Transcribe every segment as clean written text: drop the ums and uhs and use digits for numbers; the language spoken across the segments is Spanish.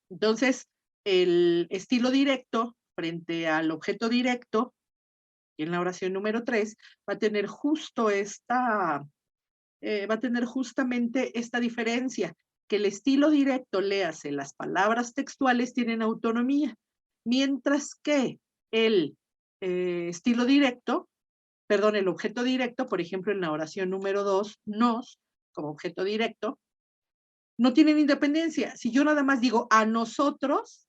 Entonces, el estilo directo frente al objeto directo, y en la oración número 3, va a tener justo esta, va a tener justamente esta diferencia, que el estilo directo, léase, las palabras textuales tienen autonomía, mientras que el estilo directo, perdón, el objeto directo, por ejemplo, en la oración número 2, nos, como objeto directo, no tienen independencia. Si yo nada más digo a nosotros,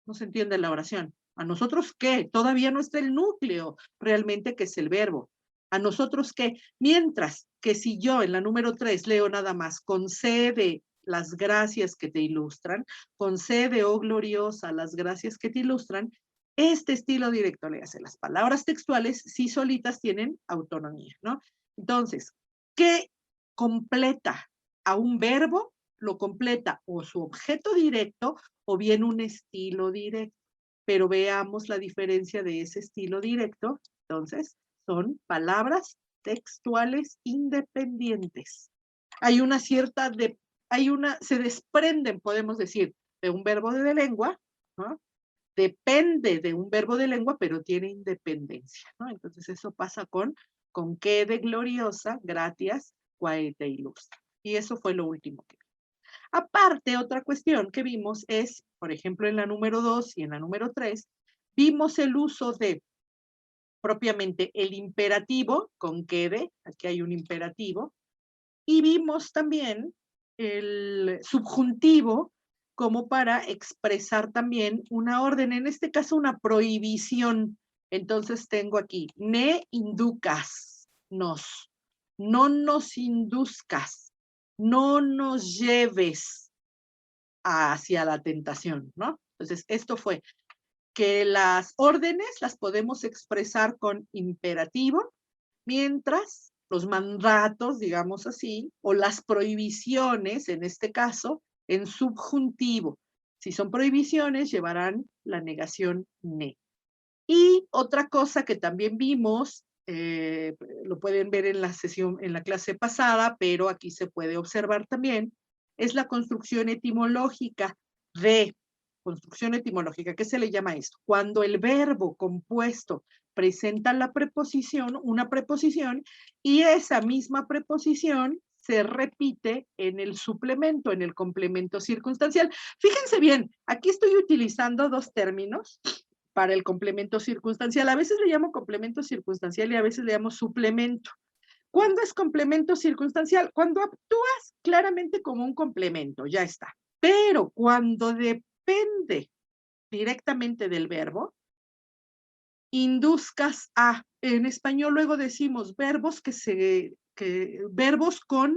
no se entiende la oración. ¿A nosotros qué? Todavía no está el núcleo realmente, que es el verbo. ¿A nosotros qué? Mientras que si yo en la número 3 leo nada más, concede las gracias que te ilustran, concede, oh gloriosa, las gracias que te ilustran, este estilo directo, le hace las palabras textuales, sí solitas tienen autonomía, ¿no? Entonces, ¿qué completa a un verbo? Lo completa o su objeto directo o bien un estilo directo. Pero veamos la diferencia de ese estilo directo. Entonces, son palabras textuales independientes. Hay una cierta, se desprenden, podemos decir, de un verbo de lengua, ¿no? Depende de un verbo de lengua, pero tiene independencia, ¿no? Entonces, eso pasa con que de gloriosa, gratias, quae te ilustra. Y eso fue lo último que aparte, otra cuestión que vimos es, por ejemplo, en la número 2 y en la número 3, vimos el uso de propiamente el imperativo con quede, aquí hay un imperativo, y vimos también el subjuntivo como para expresar también una orden, en este caso una prohibición. Entonces tengo aquí, ne inducas nos, no nos induzcas, no nos lleves hacia la tentación, ¿no? Entonces, esto fue que las órdenes las podemos expresar con imperativo, mientras los mandatos, digamos así, o las prohibiciones, en este caso, en subjuntivo. Si son prohibiciones, llevarán la negación ne. Y otra cosa que también vimos, lo pueden ver en la sesión, en la clase pasada, pero aquí se puede observar también, es la construcción etimológica de construcción etimológica. ¿Qué se le llama esto? Cuando el verbo compuesto presenta la preposición, una preposición, y esa misma preposición se repite en el suplemento, en el complemento circunstancial. Fíjense bien, aquí estoy utilizando dos términos para el complemento circunstancial. A veces le llamo complemento circunstancial y a veces le llamo suplemento. ¿Cuándo es complemento circunstancial? Cuando actúas claramente como un complemento, ya está. Pero cuando depende directamente del verbo, induzcas a, en español luego decimos verbos verbos con,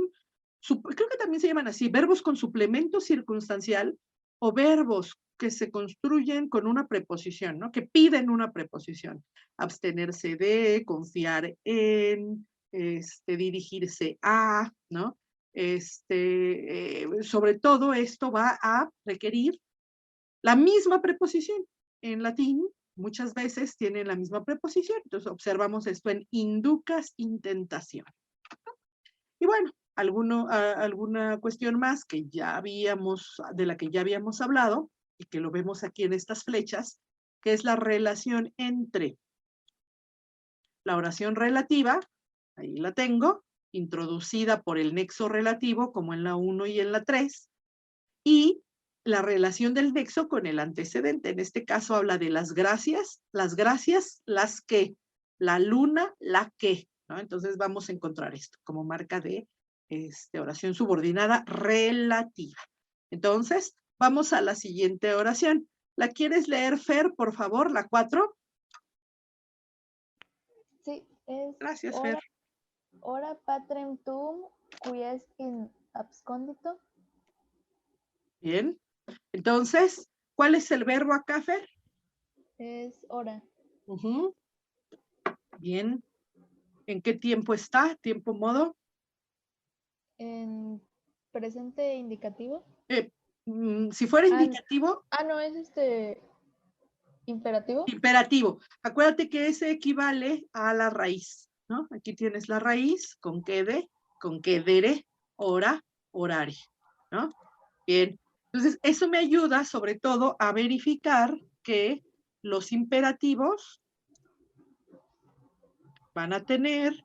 creo que también se llaman así, verbos con suplemento circunstancial o verbos que se construyen con una preposición, ¿no? Que piden una preposición. Abstenerse de, confiar en, dirigirse a, ¿no? Sobre todo esto va a requerir la misma preposición. En latín, muchas veces tienen la misma preposición. Entonces, observamos esto en inducas, intentación. Y bueno, alguna cuestión más que ya habíamos, de la que ya habíamos hablado, y que lo vemos aquí en estas flechas, que es la relación entre la oración relativa, ahí la tengo, introducida por el nexo relativo, como en la 1 y en la 3, y la relación del nexo con el antecedente. En este caso habla de las gracias, las que, la luna, la que, ¿no? Entonces vamos a encontrar esto como marca de oración subordinada relativa. Entonces, vamos a la siguiente oración. ¿La quieres leer, Fer, por favor? La 4. Sí, es Gracias, Fer. ora patrem tuum, qui est in abscondito. Bien. Entonces, ¿cuál es el verbo acá, Fer? Es ora. Bien. ¿En qué tiempo está? ¿Tiempo modo? En presente indicativo. Si fuera indicativo. No, es imperativo. Imperativo. Acuérdate que ese equivale a la raíz, ¿no? Aquí tienes la raíz con quedere, ora, orare, ¿no? Bien. Entonces, eso me ayuda sobre todo a verificar que los imperativos van a tener,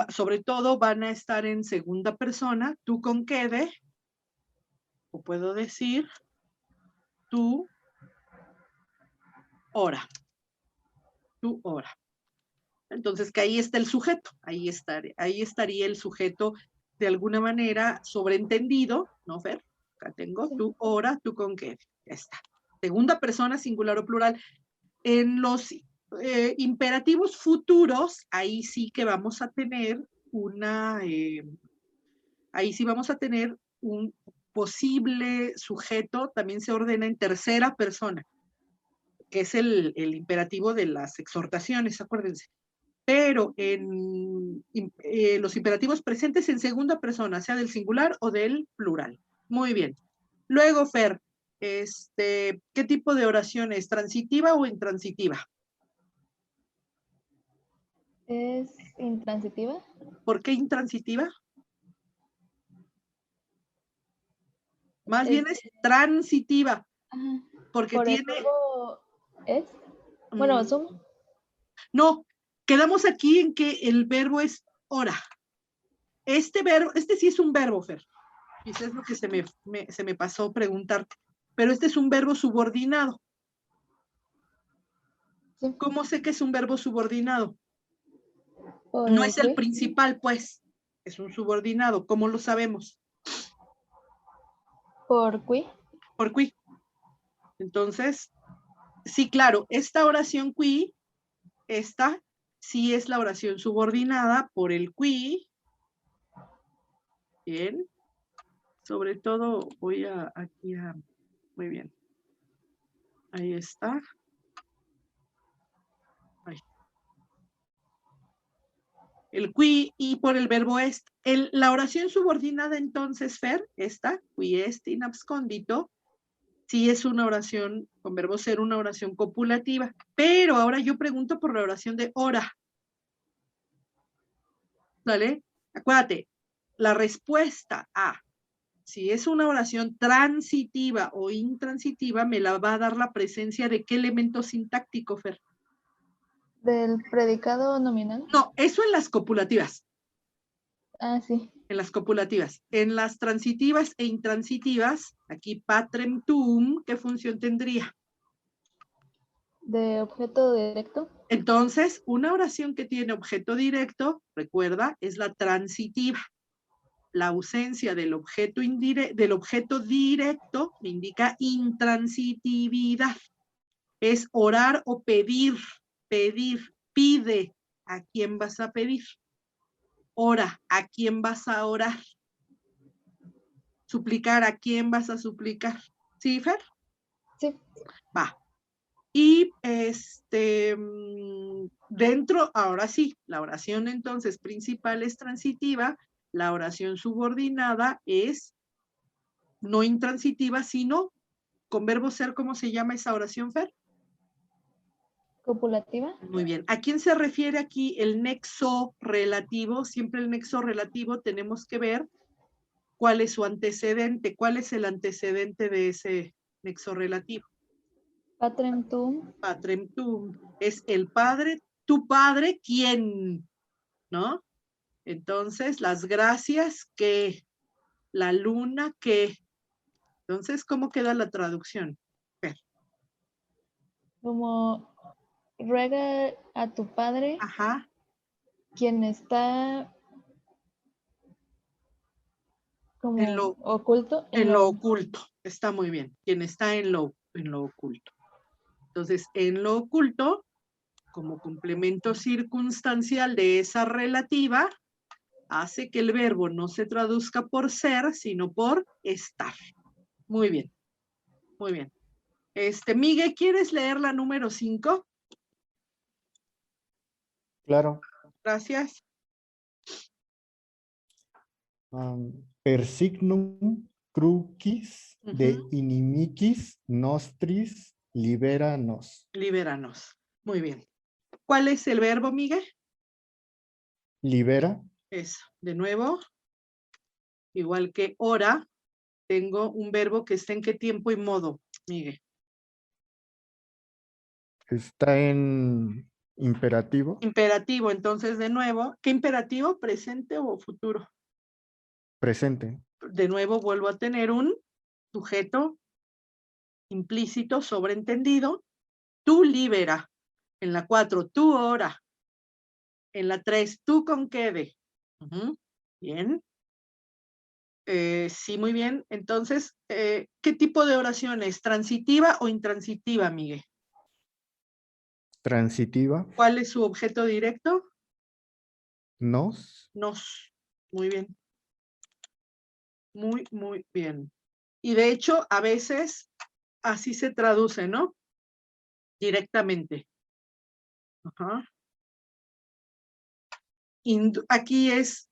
sobre todo van a estar en segunda persona, tú con quede, o puedo decir tú, hora, tú, hora. Entonces, que ahí está el sujeto, ahí estaría el sujeto de alguna manera sobreentendido, ¿no, Fer? Acá tengo Sí. tú, hora, tú con quede, ya está. Segunda persona, singular o plural. En los imperativos futuros, ahí sí que vamos a tener ahí sí vamos a tener un posible sujeto, también se ordena en tercera persona, que es el imperativo de las exhortaciones, acuérdense. Pero en los imperativos presentes en segunda persona, sea del singular o del plural. Muy bien. Luego, Fer, ¿qué tipo de oración es? ¿Transitiva o intransitiva? ¿Es intransitiva? ¿Por qué intransitiva? Más bien es Este, transitiva, ajá. porque Por el tiene... verbo es. Bueno, mm, asumo. no, quedamos aquí en que el verbo es hora. Este verbo, este sí es un verbo, Fer. Quizás es lo que se me pasó preguntarte. Pero este es un verbo subordinado. Sí. ¿Cómo sé que es un verbo subordinado? Por No el es el que. principal, pues. Es un subordinado. ¿Cómo lo sabemos? Por qui. Por qui. Entonces, sí, claro, esta oración qui, esta sí es la oración subordinada por el qui. Bien. Sobre todo voy aquí a... Muy bien. Ahí está. Ahí. El qui y por el verbo est. La oración subordinada entonces, Fer, esta, qui est in abscondito, sí es una oración con verbo ser, una oración copulativa. Pero ahora yo pregunto por la oración de hora. ¿Vale? Acuérdate, la respuesta a si es una oración transitiva o intransitiva, me la va a dar la presencia de qué elemento sintáctico, Fer. Del predicado nominal. No, eso en las copulativas. Ah, sí. En las copulativas. En las transitivas e intransitivas, aquí patrem tuum, ¿qué función tendría? De objeto directo. Entonces, una oración que tiene objeto directo, recuerda, es la transitiva. La ausencia del objeto directo me indica intransitividad. Es orar o pedir, pide. ¿A quién vas a pedir? Ora, ¿a quién vas a orar? Suplicar, ¿a quién vas a suplicar? ¿Sí, Fer? Sí. Va. Y dentro, ahora sí, la oración entonces principal es transitiva, la oración subordinada es no intransitiva, sino con verbo ser. ¿Cómo se llama esa oración, Fer? Copulativa. Muy bien. ¿A quién se refiere aquí el nexo relativo? Siempre el nexo relativo tenemos que ver cuál es su antecedente, cuál es el antecedente de ese nexo relativo. Patrem tuum. Patrem tuum. Es el padre, tu padre, ¿quién? ¿No? Entonces, las gracias que, la luna que. Entonces, ¿cómo queda la traducción? Fer. Como ruega a tu padre, Ajá. quien está En como lo, oculto en en lo lo. oculto. Está muy bien. Quien está en lo oculto. Entonces, en lo oculto, como complemento circunstancial de esa relativa, hace que el verbo no se traduzca por ser, sino por estar. Muy bien, muy bien. Miguel, ¿quieres leer la número 5? Claro. Gracias. Per signum crucis de inimicis nostris liberanos. Libéranos. Muy bien. ¿Cuál es el verbo, Miguel? Libera. Eso, de nuevo, igual que ora, tengo un verbo que está en qué tiempo y modo, Miguel. Está en imperativo. Imperativo, entonces de nuevo, ¿qué imperativo? ¿Presente o futuro? Presente. De nuevo vuelvo a tener un sujeto implícito, sobreentendido. Tú libera. En la 4, tú ora. En la 3, tú conquede. Bien. Sí, muy bien. Entonces, ¿qué tipo de oración es? ¿Transitiva o intransitiva, Miguel? Transitiva. ¿Cuál es su objeto directo? Nos. Nos. Muy bien. Muy, muy bien. Y de hecho, a veces así se traduce, ¿no? Directamente. Ajá. Aquí es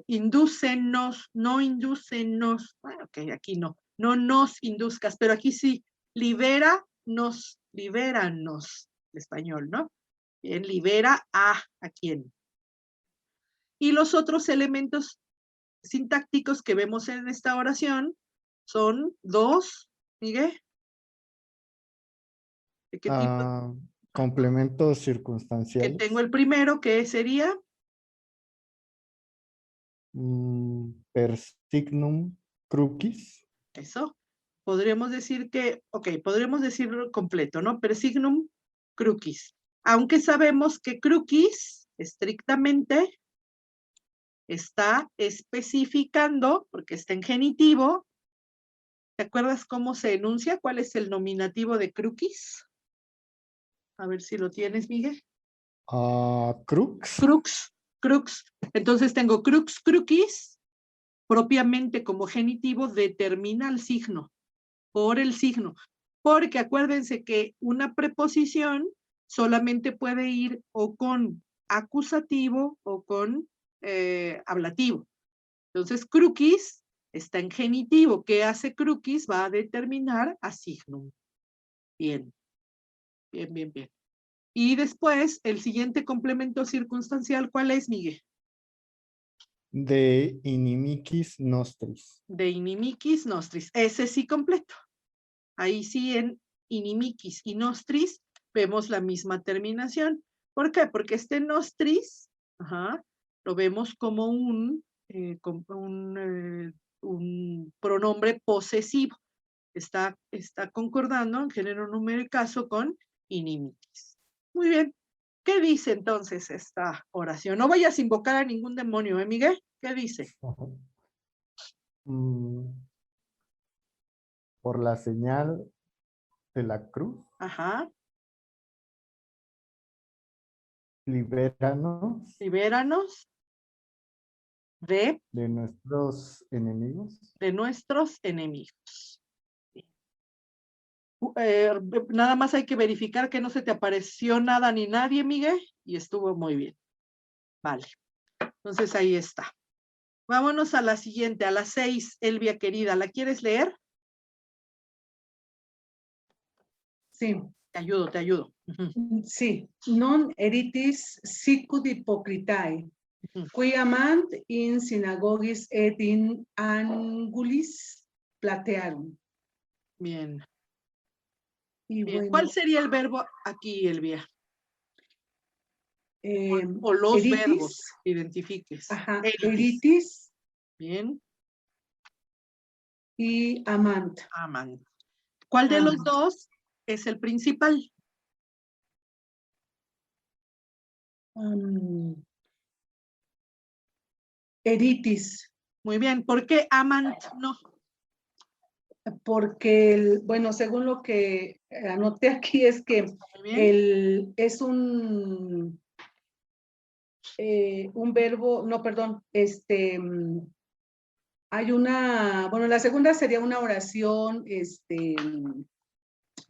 indúcenos, no indúcenos. Bueno, ok, aquí no. No nos induzcas, pero aquí sí. Libéranos. Español, ¿no? Bien, libera a quién. Y los otros elementos sintácticos que vemos en esta oración son dos, Miguel. ¿De qué tipo? Complementos Que circunstanciales. tengo el primero, que sería Per signum crucis. eso. Podríamos decir que, podríamos decirlo completo, ¿no? Per signum crucis. Aunque sabemos que crucis, estrictamente, está especificando, porque está en genitivo. ¿Te acuerdas cómo se enuncia? ¿Cuál es el nominativo de crucis? A ver si lo tienes, Miguel. Crux. Crux. Entonces tengo crux, crucis, propiamente como genitivo, determina el signo, por el signo. Porque acuérdense que una preposición solamente puede ir o con acusativo o con ablativo. Entonces, crucis está en genitivo. ¿Qué hace crucis? Va a determinar a signum. Bien. Bien, bien, bien. Y después, el siguiente complemento circunstancial, ¿cuál es, Miguel? De inimicis nostris. De inimicis nostris. Ese sí completo. Ahí sí en inimicis y nostris vemos la misma terminación. ¿Por qué? Porque este nostris, lo vemos como un pronombre posesivo. Está concordando en género, número y caso con inimicis. Muy bien. ¿Qué dice entonces esta oración? No vayas a invocar a ningún demonio, ¿eh, Miguel? ¿Qué dice? Por la señal de la cruz. Ajá. Libéranos. Libéranos de Nuestros enemigos. De nuestros enemigos. Nada más hay que verificar que no se te apareció nada ni nadie, Miguel, y estuvo muy bien. Vale. Entonces ahí está. Vámonos a la siguiente, a la 6, Elvia querida. ¿La quieres leer? Sí. Te ayudo. Sí. Non eritis sicut hypocritae, qui amant in synagogis et in angulis platearum. Bien. Y Bien. bueno, ¿Cuál sería el verbo aquí, Elvia? O los eritis, verbos que identifiques. Ajá, Eritis. eritis Bien. y amant. Amant. ¿Cuál de los dos es el principal? Eritis. Muy bien. ¿Por qué amant no? Porque, bueno, según lo que anoté aquí es que es un verbo, no, perdón, hay bueno, la segunda sería una oración,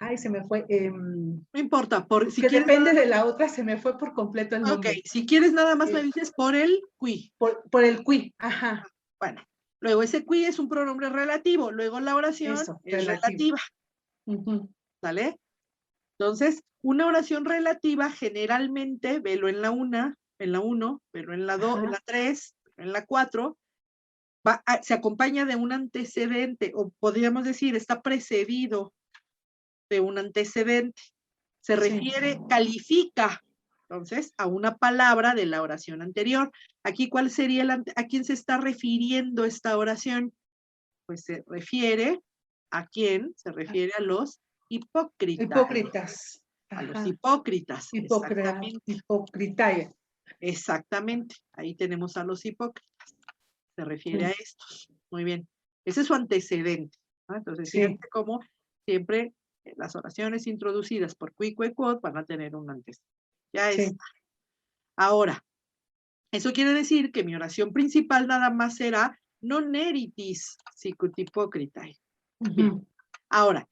ay, se me fue. No importa, si que quieres depende de la otra, se me fue por completo el nombre. Ok, si quieres nada más me dices por el qui. Por el qui, ajá. Bueno, luego ese qui es un pronombre relativo, luego la oración es relativa. ¿Sale? Entonces, una oración relativa generalmente, velo en la 1, velo en la 2, en la 3, en la 4, se acompaña de un antecedente, o podríamos decir, está precedido de un antecedente. Se refiere, califica, entonces, a una palabra de la oración anterior. Aquí, ¿cuál sería a quién se está refiriendo esta oración? Pues se refiere ¿a quién? Se refiere a los hipócritas. Hipócritas. A los Ajá. hipócritas. Exactamente. Hipocritaya. Exactamente. Ahí tenemos a los hipócritas. Se refiere a estos. Muy bien. Ese es su antecedente, ¿no? Entonces, fíjense cómo siempre las oraciones introducidas por qui, que, quod van a tener un antecedente. Ya está. Ahora, eso quiere decir que mi oración principal nada más será non eritis sicut hipócritae. Bien. Ahora,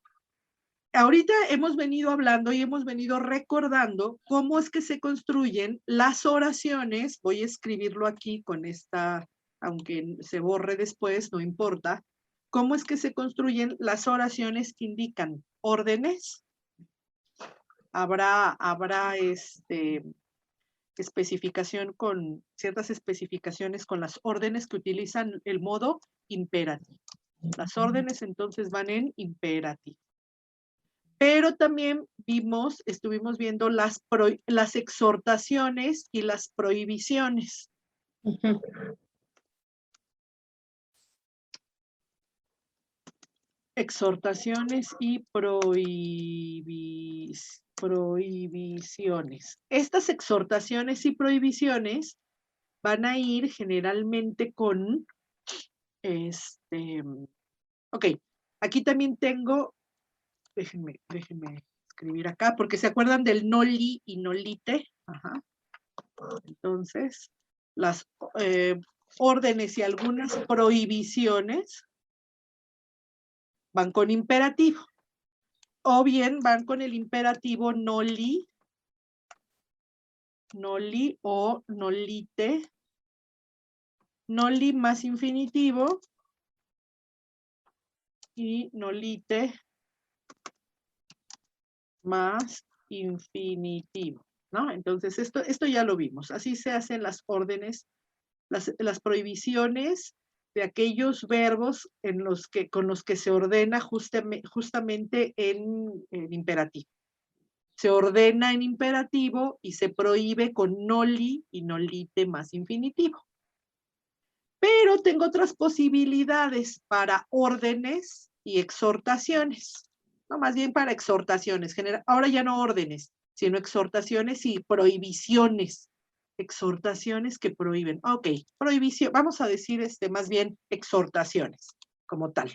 ahorita hemos venido hablando y hemos venido recordando cómo es que se construyen las oraciones. Voy a escribirlo aquí con esta, aunque se borre después, no importa. ¿Cómo es que se construyen las oraciones que indican órdenes? Habrá especificación con ciertas especificaciones con las órdenes que utilizan el modo imperativo. Las órdenes entonces van en imperativo. Pero también estuvimos viendo las exhortaciones y las prohibiciones. Exhortaciones y prohibiciones. Estas exhortaciones y prohibiciones van a ir generalmente con, ok, aquí también tengo, déjenme escribir acá, porque se acuerdan del noli y nolite. Ajá. Entonces, las órdenes y algunas prohibiciones van con imperativo, o bien van con el imperativo noli o nolite, noli más infinitivo y nolite más infinitivo, ¿no? Entonces, esto ya lo vimos. Así se hacen las órdenes, las prohibiciones de aquellos verbos con los que se ordena justamente en imperativo. Se ordena en imperativo y se prohíbe con noli y nolite más infinitivo. Pero tengo otras posibilidades para órdenes y exhortaciones. No, más bien para exhortaciones. Ahora ya no órdenes, sino exhortaciones y prohibiciones. Exhortaciones que prohíben. Ok, prohibición. Vamos a decir más bien exhortaciones como tal.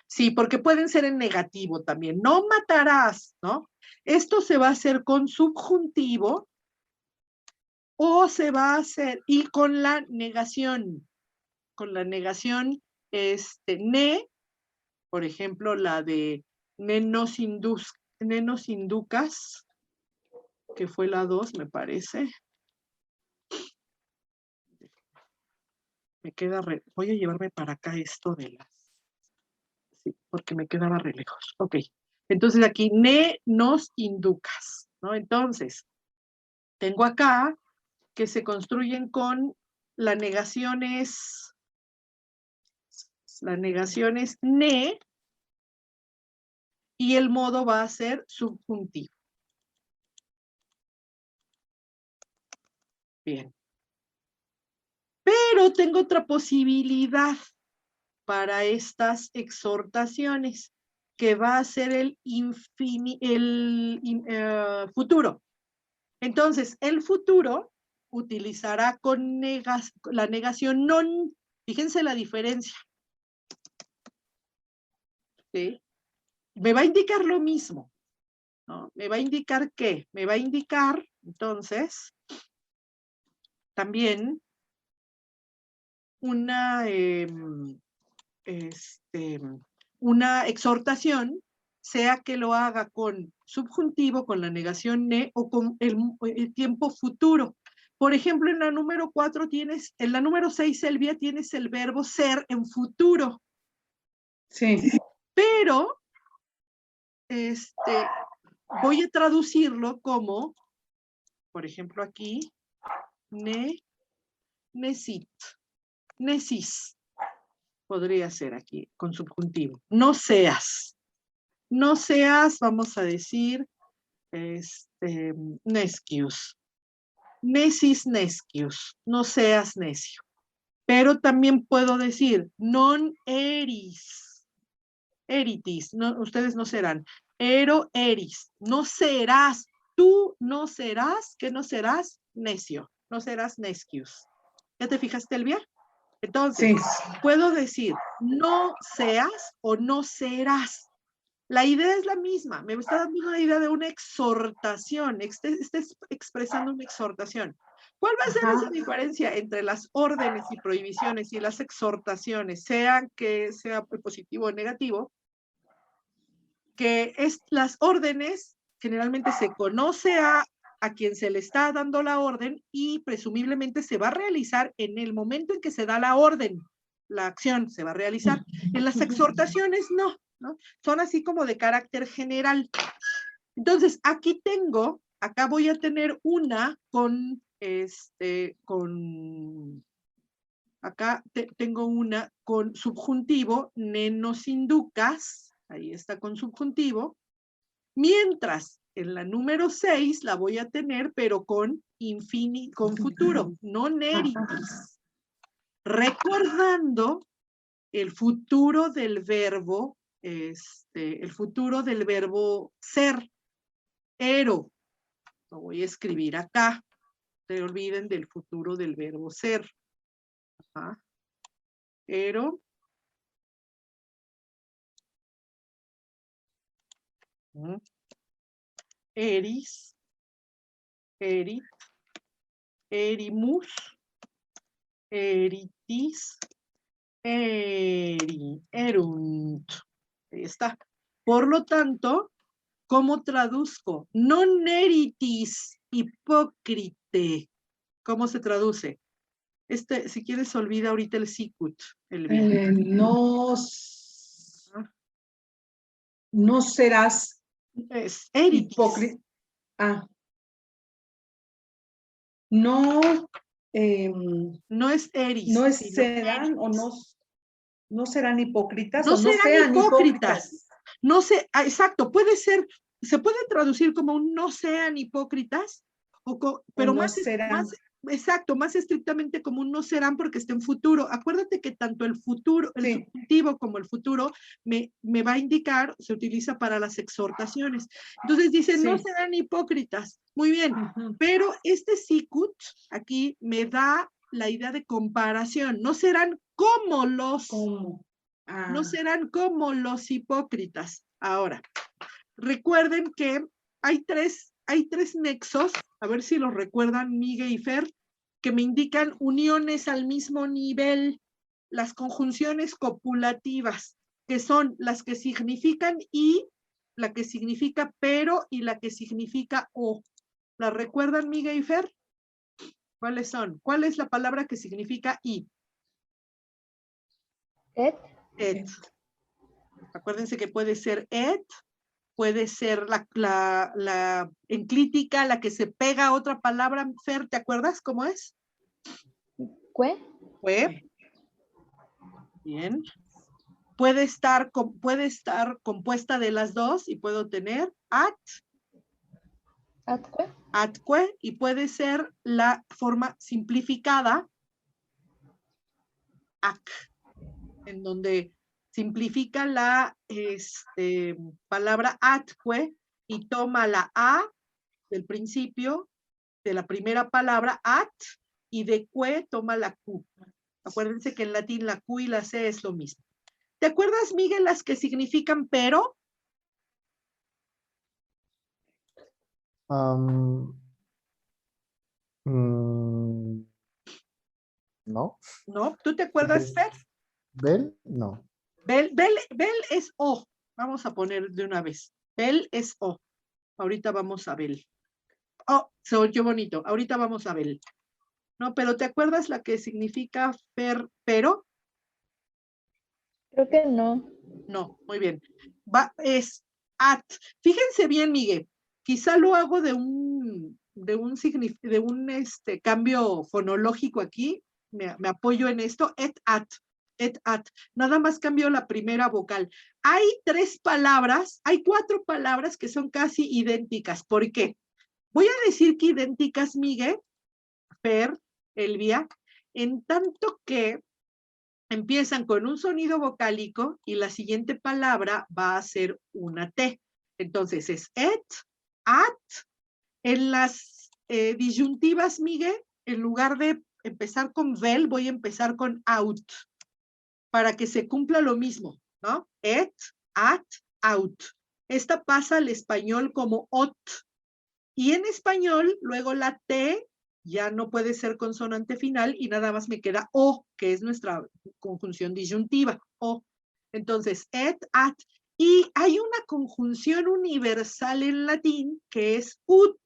Sí, porque pueden ser en negativo también. No matarás, ¿no? Esto se va a hacer con subjuntivo o se va a hacer y con la negación. Con la negación, ne, por ejemplo, la de nenos inducas, que fue la 2, me parece. Voy a llevarme para acá esto de las... Sí, porque me quedaba re lejos. Ok, entonces aquí, ne nos inducas, ¿no? Entonces, tengo acá que se construyen con la negación es ne y el modo va a ser subjuntivo. Bien. Pero tengo otra posibilidad para estas exhortaciones, que va a ser el futuro. Entonces, el futuro utilizará con la negación non. Fíjense la diferencia. ¿Sí? Me va a indicar lo mismo, ¿no? Me va a indicar ¿qué? Me va a indicar, entonces, también una exhortación, sea que lo haga con subjuntivo, con la negación ne o con el tiempo futuro. Por ejemplo, en la número 4 tienes, en la número 6, Elvia, tienes el verbo ser en futuro. Sí. Pero, voy a traducirlo como, por ejemplo aquí, necit. Necis. Podría ser aquí, con subjuntivo. No seas. No seas, vamos a decir, nescius. Necis nescius. No seas necio. Pero también puedo decir, non eris. Eritis. No, ustedes no serán. Ero eris. No serás. Tú no serás. ¿Qué no serás? Necio. No serás nescius. ¿Ya te fijaste, Elvia? Entonces, Sí. puedo decir, no seas o no serás. La idea es la misma. Me está dando una idea de una exhortación. Estés expresando una exhortación. ¿Cuál va a ser esa diferencia entre las órdenes y prohibiciones y las exhortaciones, sean que sea positivo o negativo? Que las órdenes generalmente se conoce a quien se le está dando la orden y presumiblemente se va a realizar en el momento en que se da la orden. La acción se va a realizar. En las exhortaciones no, ¿no? Son así como de carácter general. Entonces, acá voy a tener una acá tengo una con subjuntivo, nenos inducas, ahí está con subjuntivo, mientras en la número 6 la voy a tener, pero con futuro, no neritis. Recordando el futuro del verbo, ser, ero. Lo voy a escribir acá. No se olviden del futuro del verbo ser. Ajá. Ero. Eris. Erit. Erimus. Eritis. Erunt. Ahí está. Por lo tanto, ¿cómo traduzco? Non eritis hipócrite. ¿Cómo se traduce? Si quieres, olvida ahorita el sicut. No serás hipócrita. No. No es eris. No serán o no serán hipócritas. No o no serán sean hipócritas. No sé, exacto, se puede traducir como un no sean hipócritas, pero no más estrictamente como un no serán porque está en futuro. Acuérdate que tanto el futuro, el subjuntivo como el futuro me va a indicar, se utiliza para las exhortaciones. Entonces dice, no serán hipócritas. Muy bien, pero este sicut aquí me da la idea de comparación. No serán como los... No serán como los hipócritas. Ahora, recuerden que hay tres nexos, a ver si los recuerdan Miguel y Fer, que me indican uniones al mismo nivel, las conjunciones copulativas, que son las que significan y, la que significa pero y la que significa o. ¿Las recuerdan Miguel y Fer? ¿Cuáles son? ¿Cuál es la palabra que significa y? Et. Acuérdense que puede ser et, puede ser la enclítica, la que se pega a otra palabra. Fer, ¿te acuerdas cómo es? ¿Cue? Bien. Puede estar compuesta de las dos y puedo tener atque, y puede ser la forma simplificada ac, en donde simplifica la palabra atque y toma la a del principio de la primera palabra at y de que toma la q. Acuérdense que en latín la q y la c es lo mismo. ¿Te acuerdas, Miguel, las que significan pero? No. ¿No? ¿Tú te acuerdas, Fer? Bel, no. Bel es o. Vamos a poner de una vez. Bel es o. Ahorita vamos a Bel. Oh, se oyó bonito. Ahorita vamos a Bel. No, pero ¿te acuerdas la que significa pero? Creo que no. No, muy bien. Es at. Fíjense bien, Miguel. Quizá lo hago de un cambio fonológico aquí. me apoyo en esto, et at. Nada más cambió la primera vocal. Hay 4 palabras que son casi idénticas. ¿Por qué? Voy a decir que idénticas, Miguel, Fer, Elvia, en tanto que empiezan con un sonido vocálico y la siguiente palabra va a ser una T. Entonces es et, at. En las disyuntivas, Miguel, en lugar de empezar con vel, voy a empezar con out, para que se cumpla lo mismo, ¿no? Et, at, out. Esta pasa al español como ot. Y en español, luego la T ya no puede ser consonante final y nada más me queda O, que es nuestra conjunción disyuntiva, O. Entonces, et, at. Y hay una conjunción universal en latín que es ut.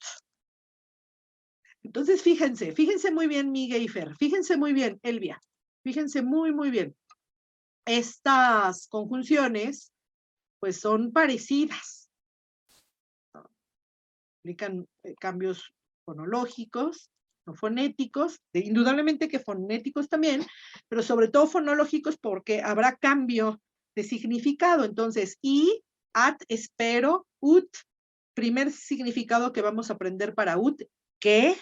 Entonces, fíjense muy bien, Miguel y Fer, fíjense muy bien, Elvia, fíjense muy, muy bien. Estas conjunciones, pues son parecidas. Implican cambios fonológicos, no fonéticos, indudablemente que fonéticos también, pero sobre todo fonológicos porque habrá cambio de significado. Entonces, y, at, espero, ut, primer significado que vamos a aprender para ut, que,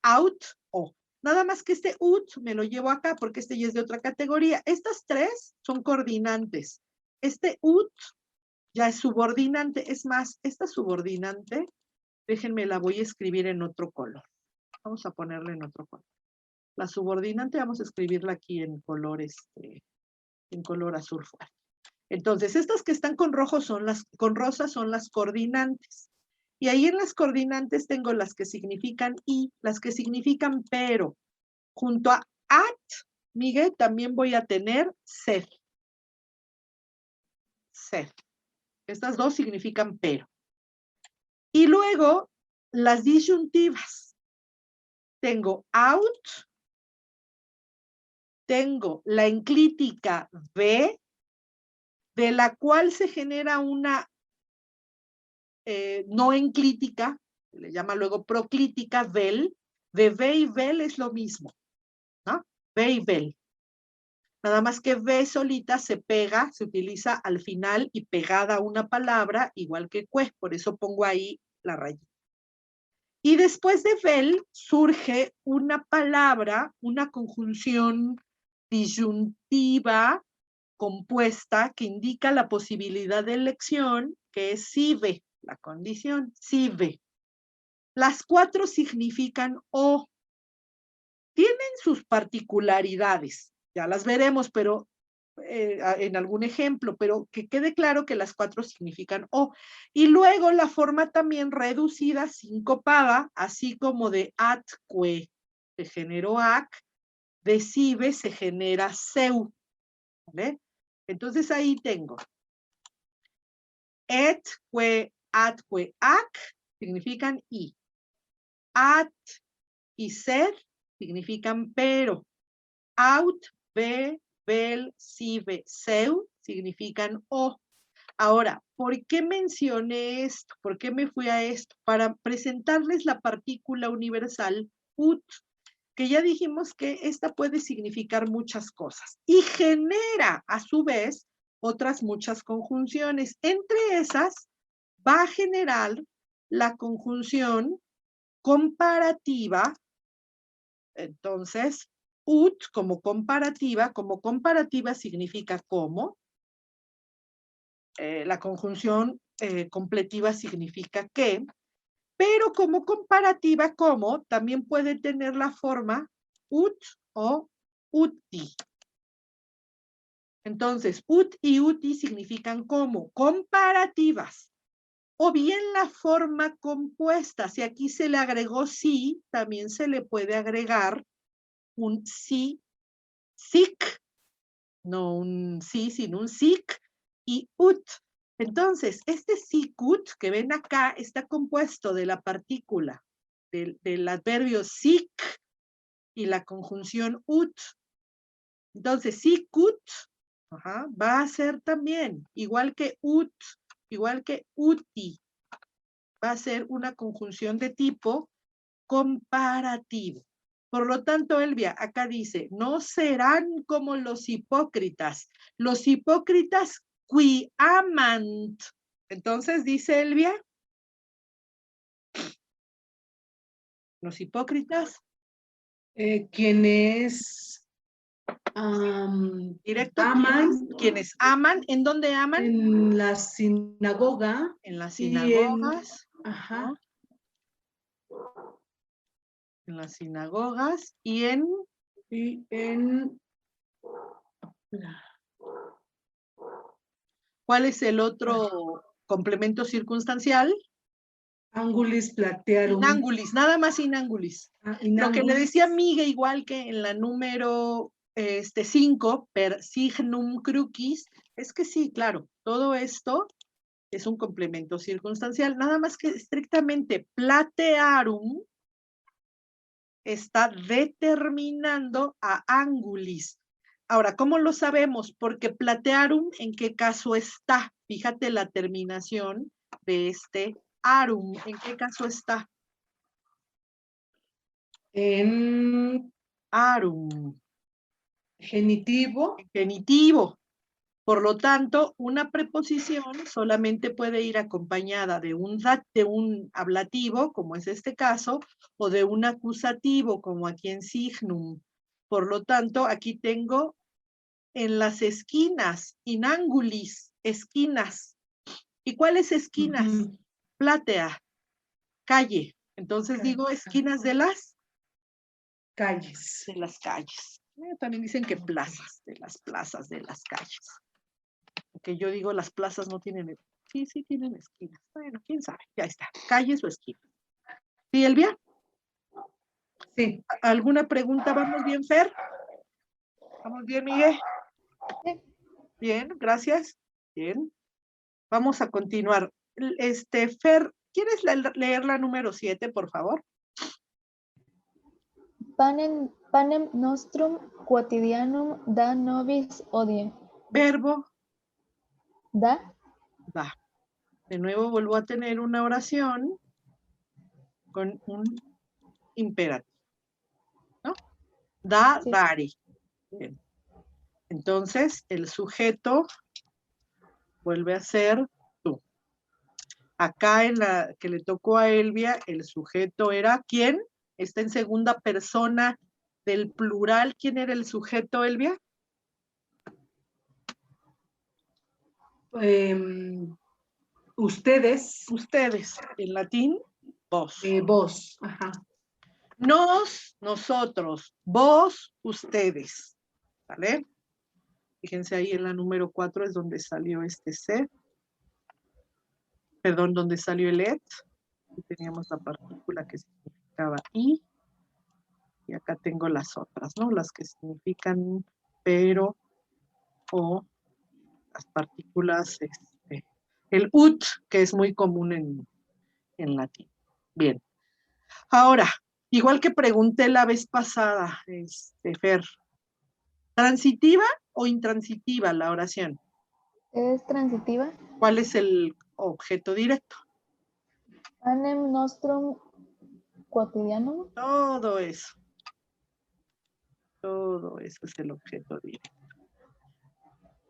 out, o. Nada más que este ut me lo llevo acá porque este ya es de otra categoría. Estas 3 son coordinantes. Este ut ya es subordinante. Es más, esta subordinante, déjenme, la voy a escribir en otro color. Vamos a ponerla en otro color. La subordinante vamos a escribirla aquí en color, en color azul fuerte. Entonces, estas que están con rojo con rosa son las coordinantes. Y ahí en las coordinantes tengo las que significan y, las que significan pero. Junto a at, Miguel, también voy a tener ser. Ser. Estas 2 significan pero. Y luego, las disyuntivas. Tengo out, tengo la enclítica V, de la cual se genera una no enclítica, se le llama luego proclítica, vel. De V y vel es lo mismo, ¿no? V y vel. Nada más que V solita se pega, se utiliza al final y pegada a una palabra, igual que cue, por eso pongo ahí la rayita. Y después de vel surge una palabra, una conjunción disyuntiva compuesta que indica la posibilidad de elección, que es sive, la condición, sive. Las 4 significan o. Tienen sus particularidades, ya las veremos, pero en algún ejemplo, pero que quede claro que las 4 significan o. Y luego la forma también reducida, sincopada, así como de atque se generó ac, de sive se genera seu, ¿vale? Entonces ahí tengo et, que, atque, ac significan y. At y ser significan pero. Out, ve, vel, sive, seu significan o. Ahora, ¿por qué mencioné esto? ¿Por qué me fui a esto? Para presentarles la partícula universal ut, que ya dijimos que esta puede significar muchas cosas y genera a su vez otras muchas conjunciones. Entre esas va a generar la conjunción comparativa. Entonces, ut como comparativa significa como. La conjunción completiva significa que, pero como comparativa como también puede tener la forma ut o uti. Entonces, ut y uti significan como comparativas. O bien la forma compuesta, si aquí se le agregó sí, también se le puede agregar un sí, sic, no un sí, sino un sic y ut. Entonces, este sicut que ven acá está compuesto de la partícula del adverbio sic y la conjunción ut. Entonces, sicut va a ser también, igual que ut, igual que uti, va a ser una conjunción de tipo comparativo. Por lo tanto, Elvia, acá dice, no serán como los hipócritas. Los hipócritas qui amant. Entonces, dice Elvia, los hipócritas. Quienes Directo, aman. quienes aman. ¿En dónde aman? En la sinagoga. En las y sinagogas. Ajá. ¿no? En las sinagogas y en... ¿Cuál es el otro complemento circunstancial? Angulis platearum. Inangulis, nada más inangulis. Lo que le decía Miguel, igual que en la número 5, per signum crucis, es que sí, claro, todo esto es un complemento circunstancial, nada más que estrictamente platearum está determinando a angulis. Ahora, ¿cómo lo sabemos? Porque platearum, ¿en qué caso está? Fíjate la terminación de este arum, ¿en qué caso está? En Arum. genitivo. Genitivo. Por lo tanto, una preposición solamente puede ir acompañada de un ablativo, como es este caso, o de un acusativo, como aquí en signum. Por lo tanto, aquí tengo en las esquinas, inangulis, esquinas. ¿Y cuáles esquinas? Platea, calle. Entonces digo esquinas de las calles. De las calles. También dicen que plazas, de las plazas de las calles. Que yo digo las plazas no tienen, sí tienen esquinas. Bueno, quién sabe, ya está. Calles o esquinas. ¿Sí, Elvia? Sí. ¿Alguna pregunta? ¿Vamos bien, Fer? ¿Vamos bien, Miguel? Sí. Bien, gracias. Bien. Vamos a continuar. Fer, ¿quieres leer la número 7, por favor? Panem nostrum quotidianum da nobis hodie. Verbo. Da. Da. De nuevo vuelvo a tener una oración con un imperativo. ¿No? Da, Sí. dari. Bien. Entonces, el sujeto vuelve a ser tú. Acá en la que le tocó a Elvia, el sujeto era ¿quién? Está en segunda persona del plural. ¿Quién era el sujeto, Elvia? Ustedes. Ustedes. En latín, vos. Vos. Ajá. Nos, nosotros. Vos, ustedes. ¿Vale? Fíjense ahí en la número 4 es donde salió este C. Perdón, donde salió el et. Y teníamos la partícula que significaba I. Y acá tengo las otras, ¿no? Las que significan pero, o, las partículas, el ut, que es muy común en latín. Bien. Ahora, igual que pregunté la vez pasada, Fer, ¿transitiva o intransitiva la oración? ¿Es transitiva? ¿Cuál es el objeto directo? Panem nostrum quotidianum. Todo eso. Todo eso es el objeto directo.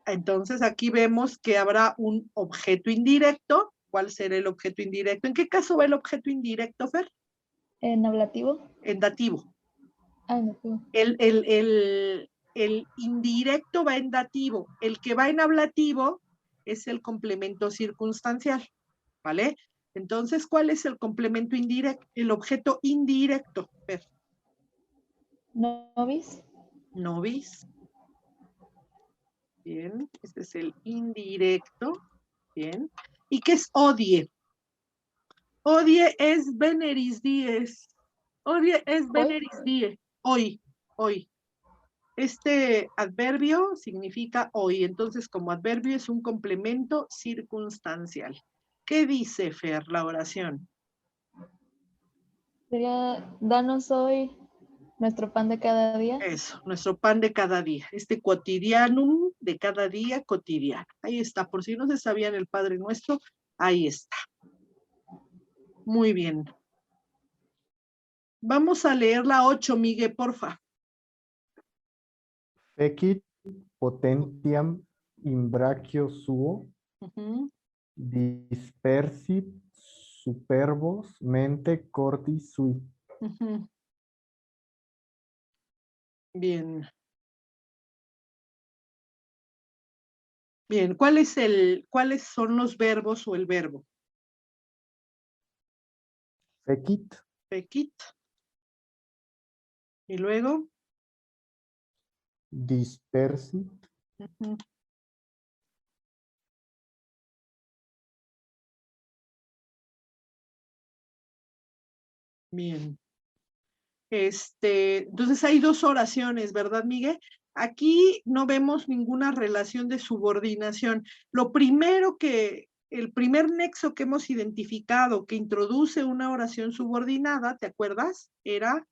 Entonces aquí vemos que habrá un objeto indirecto. ¿Cuál será el objeto indirecto? ¿En qué caso va el objeto indirecto, Fer? ¿En ablativo? En dativo. Ah, en dativo. El indirecto va en dativo. El que va en ablativo es el complemento circunstancial. ¿Vale? Entonces, ¿cuál es el complemento indirecto? El objeto indirecto, Fer. Nobis. Nobis. Bien, este es el indirecto. Bien. ¿Y qué es odie? Odie es veneris dies. Odie es veneris die. Hoy, hoy. Este adverbio significa hoy. Entonces, como adverbio es un complemento circunstancial. ¿Qué dice Fer, la oración? Sería, danos hoy nuestro pan de cada día. Eso, nuestro pan de cada día. Este quotidianum de cada día cotidiano. Ahí está. Por si no se sabían el Padre Nuestro, ahí está. Muy bien. Vamos a leer la 8, Miguel, porfa. Fecit potentiam in brachio suo, dispersit superbos mente cordis sui. Bien. Bien, ¿cuáles son los verbos o el verbo? Fecit, Fecit. Y luego. dispersit, Bien. Entonces hay dos oraciones, ¿verdad, Miguel? Aquí no vemos ninguna relación de subordinación. El primer nexo que hemos identificado que introduce una oración subordinada, ¿te acuerdas? Era,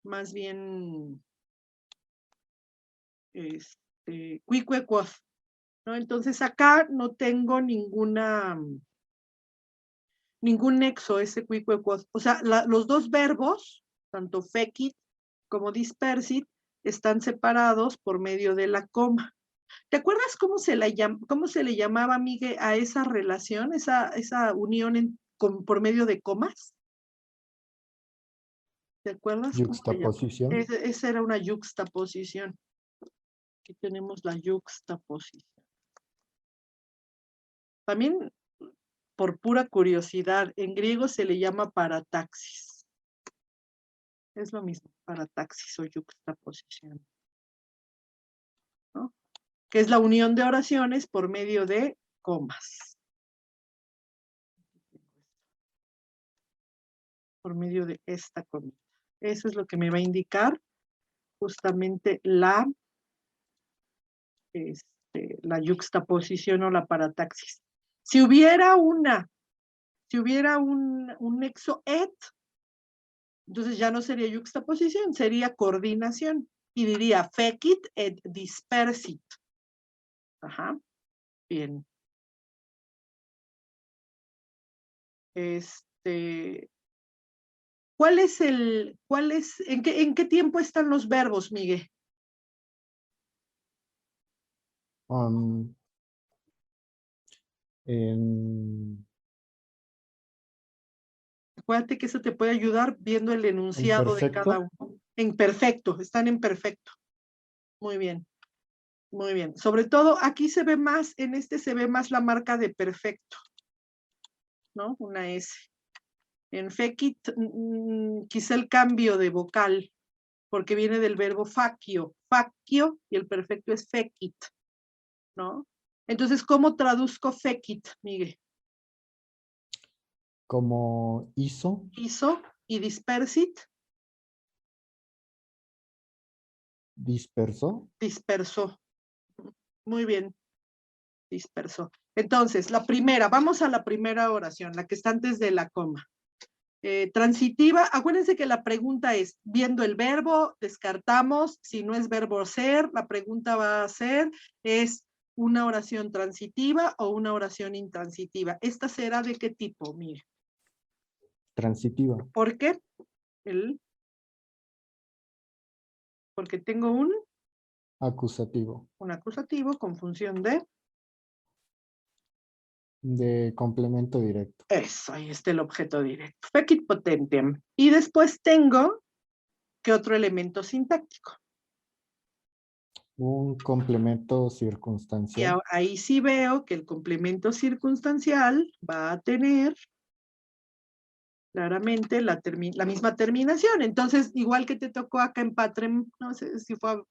más bien, cuicue quoth, ¿no? Entonces acá no tengo ningún nexo, ese cuicue quoth. O sea, los dos verbos, tanto fecit como dispersit, están separados por medio de la coma. ¿Te acuerdas cómo se le llamaba, Miguel, a esa relación, esa unión por medio de comas? ¿Te acuerdas? yuxtaposición. Esa era una yuxtaposición. Aquí tenemos la yuxtaposición. También, por pura curiosidad, en griego se le llama parataxis. Es lo mismo, parataxis o yuxtaposición, ¿no? Que es la unión de oraciones por medio de comas. Por medio de esta comita. Eso es lo que me va a indicar justamente la yuxtaposición o la parataxis. Si hubiera un nexo et, entonces ya no sería yuxtaposición, sería coordinación. Y diría fecit et dispersit. Ajá. Bien. ¿En qué tiempo están los verbos, Miguel? Acuérdate que eso te puede ayudar viendo el enunciado de cada uno. En perfecto, están en perfecto. Muy bien. Muy bien. Sobre todo aquí se ve más, en este se ve más la marca de perfecto, ¿no? Una S. En fecit, quizá el cambio de vocal, porque viene del verbo facio, y el perfecto es fecit, ¿no? Entonces, ¿cómo traduzco fecit, Miguel? Como hizo. Hizo y dispersit. Dispersó. Dispersó. Muy bien. Dispersó. Entonces, vamos a la primera oración, la que está antes de la coma. Transitiva, acuérdense que la pregunta es, viendo el verbo, descartamos, si no es verbo ser, la pregunta va a ser, ¿es una oración transitiva o una oración intransitiva? ¿Esta será de qué tipo, mire? Transitiva. ¿Por qué? Porque tengo un acusativo. Un acusativo con función de complemento directo. Eso, ahí está el objeto directo. Fecit potentiam. Y después tengo, ¿qué otro elemento sintáctico? Un complemento Y circunstancial. ahí sí veo que el complemento circunstancial va a tener claramente la misma terminación. Entonces, igual que te tocó acá en Patrem, no sé si fue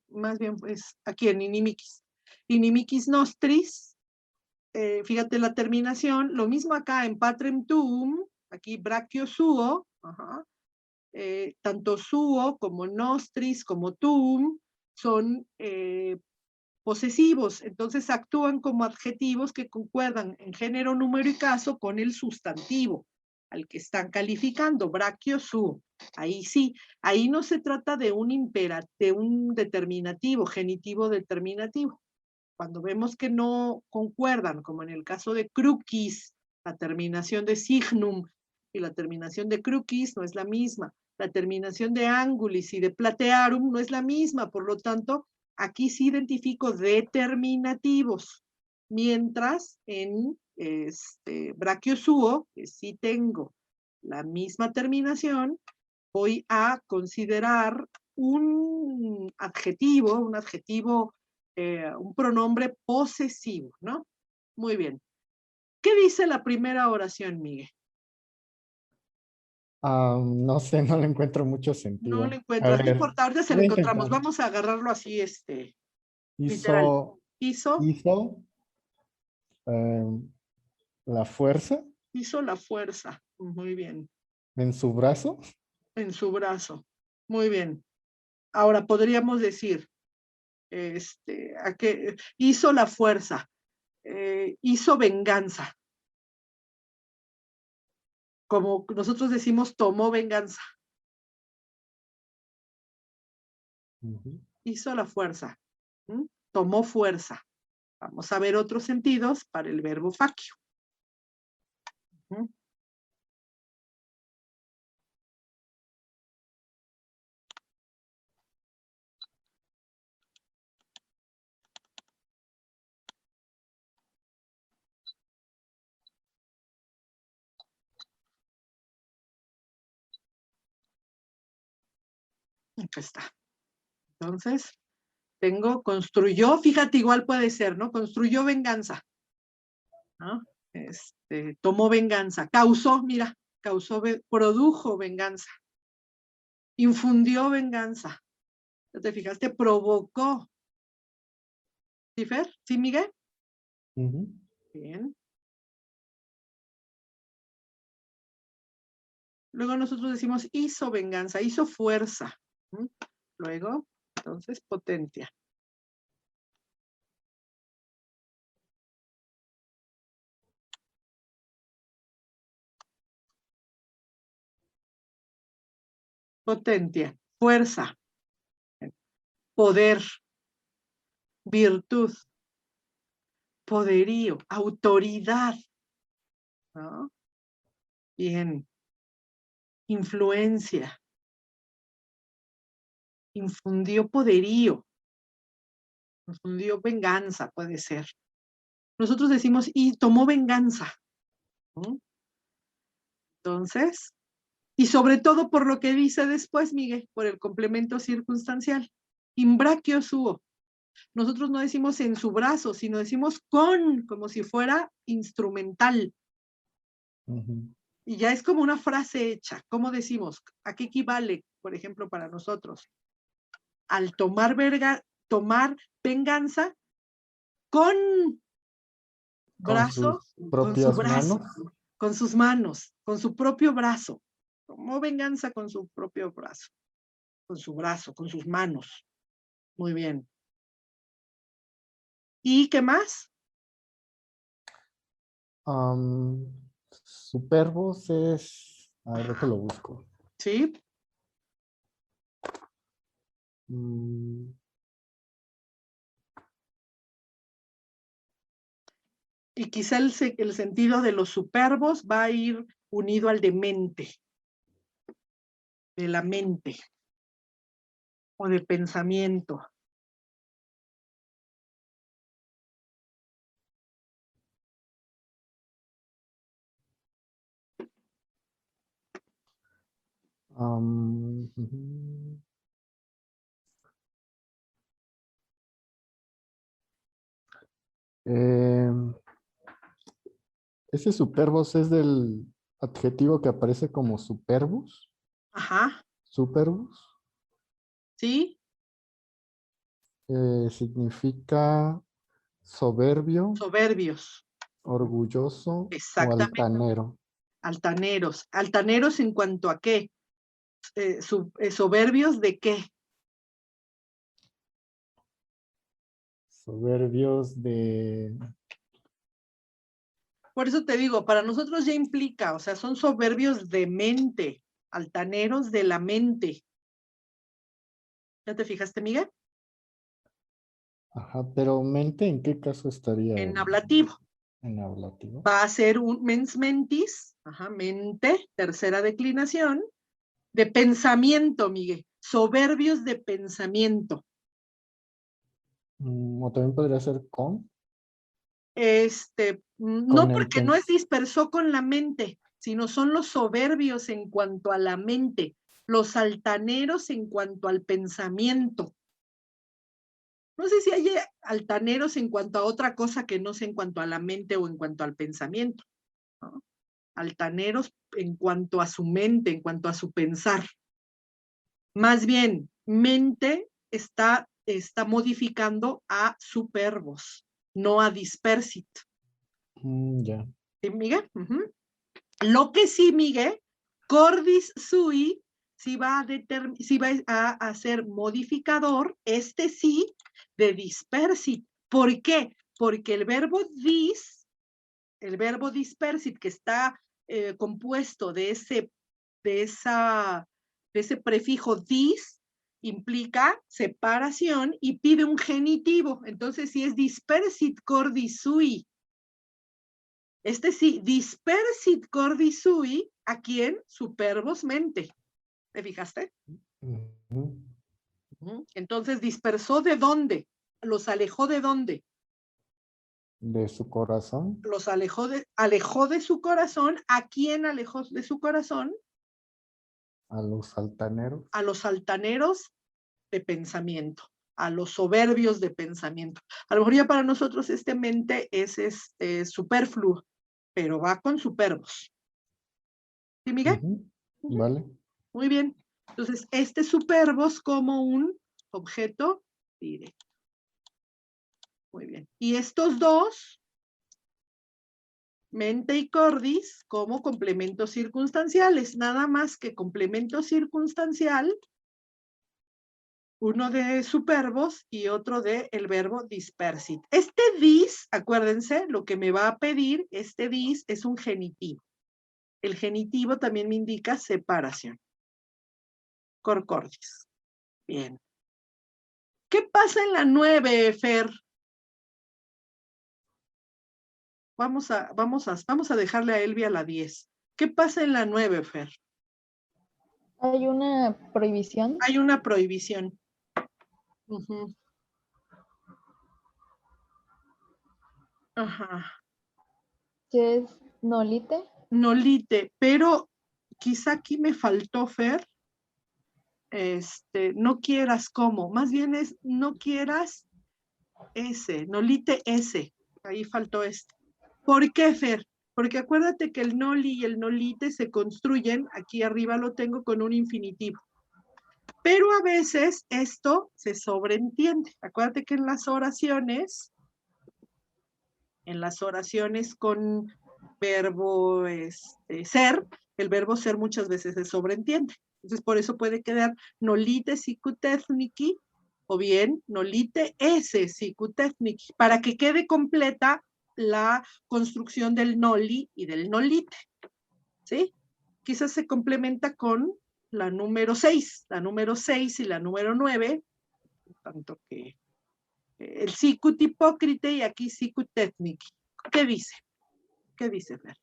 más bien pues aquí en Inimicis. Inimicis nostris, fíjate la terminación, lo mismo acá en Patrem tuum, aquí brachio suo, tanto suo como nostris como tuum son posesivos, entonces actúan como adjetivos que concuerdan en género, número y caso con el sustantivo al que están calificando, brachio suo. Ahí sí, ahí no se trata de un determinativo, genitivo determinativo. Cuando vemos que no concuerdan, como en el caso de crucis, la terminación de signum y la terminación de crucis no es la misma. La terminación de angulis y de platearum no es la misma, por lo tanto, aquí sí identifico determinativos, mientras en brachiosuo, que sí tengo la misma terminación, voy a considerar un adjetivo, un pronombre posesivo, ¿no? Muy bien. ¿Qué dice la primera oración, Miguel? No sé, no le encuentro mucho No sentido. lo A encuentras, no ver, importa, ahorita se lo voy a encontramos. intentar. Vamos a agarrarlo así, literal. Hizo la fuerza Hizo la fuerza. Muy bien. en su brazo. En su brazo. Muy bien. Ahora podríamos decir, ¿a qué? Hizo la fuerza. Hizo venganza. Como nosotros decimos, tomó venganza. Hizo la fuerza. Tomó fuerza. Vamos a ver otros sentidos para el verbo facio. Aquí está. Entonces, tengo construyó, fíjate, igual puede ser, ¿no? Construyó venganza, ¿no? Tomó venganza, causó, mira, produjo venganza, infundió venganza. ¿Ya te fijaste? Provocó. ¿Sí, Fer? ¿Sí, Miguel? Bien. Luego nosotros decimos hizo venganza, hizo fuerza. Luego, entonces, potencia. Potencia, fuerza, poder, virtud, poderío, autoridad, ¿no? Bien. Influencia. Infundió poderío. Infundió venganza, puede ser. Nosotros decimos, y tomó venganza. ¿No? Entonces, y sobre todo por lo que dice después, Miguel, por el complemento circunstancial. In brachio suo. Nosotros no decimos en su brazo, sino decimos con, como si fuera instrumental. Y ya es como una frase hecha. ¿Cómo decimos? ¿A qué equivale, por ejemplo, para nosotros? Al tomar venganza con brazo, con su brazo, con sus manos, con su propio brazo. Tomó venganza con su propio brazo, con su brazo, con sus manos. Muy bien. ¿Y qué más? Superbos es... A ver, déjalo busco. Sí. Y quizá el sentido de los superbos va a ir unido al de mente, de la mente o de pensamiento. Ese superbos es del adjetivo que aparece como superbus. Ajá. Superbus. Sí. Significa soberbio. Soberbios. Orgulloso. Exactamente. O altanero. Altaneros. ¿Altaneros en cuanto a qué? ¿Soberbios de qué? Soberbios de... Por eso te digo, para nosotros ya implica, o sea, son soberbios de mente, altaneros de la mente. ¿Ya te fijaste, Miguel? Ajá, pero mente, ¿en qué caso estaría? En ablativo. En ablativo. Va a ser un mens mentis, Ajá, mente, tercera declinación, de pensamiento, Miguel. Soberbios de pensamiento. O también podría ser con. No, Con el porque no es dispersó con la mente, sino son los soberbios en cuanto a la mente, los altaneros en cuanto al pensamiento. No sé si hay altaneros en cuanto a otra cosa que no sea en cuanto a la mente o en cuanto al pensamiento, ¿no? Altaneros en cuanto a su mente, en cuanto a su pensar. Más bien, mente está modificando a superbos, no a dispersit. Ya. ¿Sí, Miguel? Lo que sí, Miguel, cordis sui, si va a ser modificador, sí, de dispersit. ¿Por qué? Porque el verbo dispersit, que está compuesto de ese prefijo dis, implica separación y pide un genitivo. Entonces, si es dispersit cordis sui, sí, dispersit cordis sui, ¿a quién? Superbos mente. ¿Te fijaste? Entonces, ¿dispersó de dónde? ¿Los alejó de dónde? De su corazón. Los alejó de su corazón. ¿A quién alejó de su corazón? A los altaneros. A los altaneros de pensamiento, a los soberbios de pensamiento. A lo mejor ya para nosotros mente es superfluo, pero va con superbos. ¿Sí, Miguel? Vale. Muy bien. Entonces, superbos como un objeto directo. Muy bien. Y estos dos, mente y cordis, como complementos circunstanciales. Nada más que complemento circunstancial, uno de superbos y otro de el verbo dispersit. Dis, acuérdense, lo que me va a pedir, dis es un genitivo. El genitivo también me indica separación. Cor cordis. Bien. ¿Qué pasa en la 9, Fer? Vamos a dejarle a Elvia la 10. ¿Qué pasa en la 9, Fer? Hay una prohibición. Hay una prohibición. Ajá. Que es nolite. Nolite, pero quizá aquí me faltó, Fer. No quieras como, más bien es no quieras nolite ese. Ahí faltó ¿Por qué, Fer? Porque acuérdate que el noli y el nolite se construyen, aquí arriba lo tengo con un infinitivo. Pero a veces esto se sobreentiende. Acuérdate que en las oraciones con verbo ser, el verbo ser muchas veces se sobreentiende. Entonces, por eso puede quedar nolite psicotécnici o bien nolite ese psicotécnici, para que quede completa la construcción del noli y del nolite. ¿Sí? Quizás se complementa con la número 6 y la número 9, tanto que el sicut hipócrite y aquí sicut técnico. ¿Qué dice? ¿Qué dice, Fer?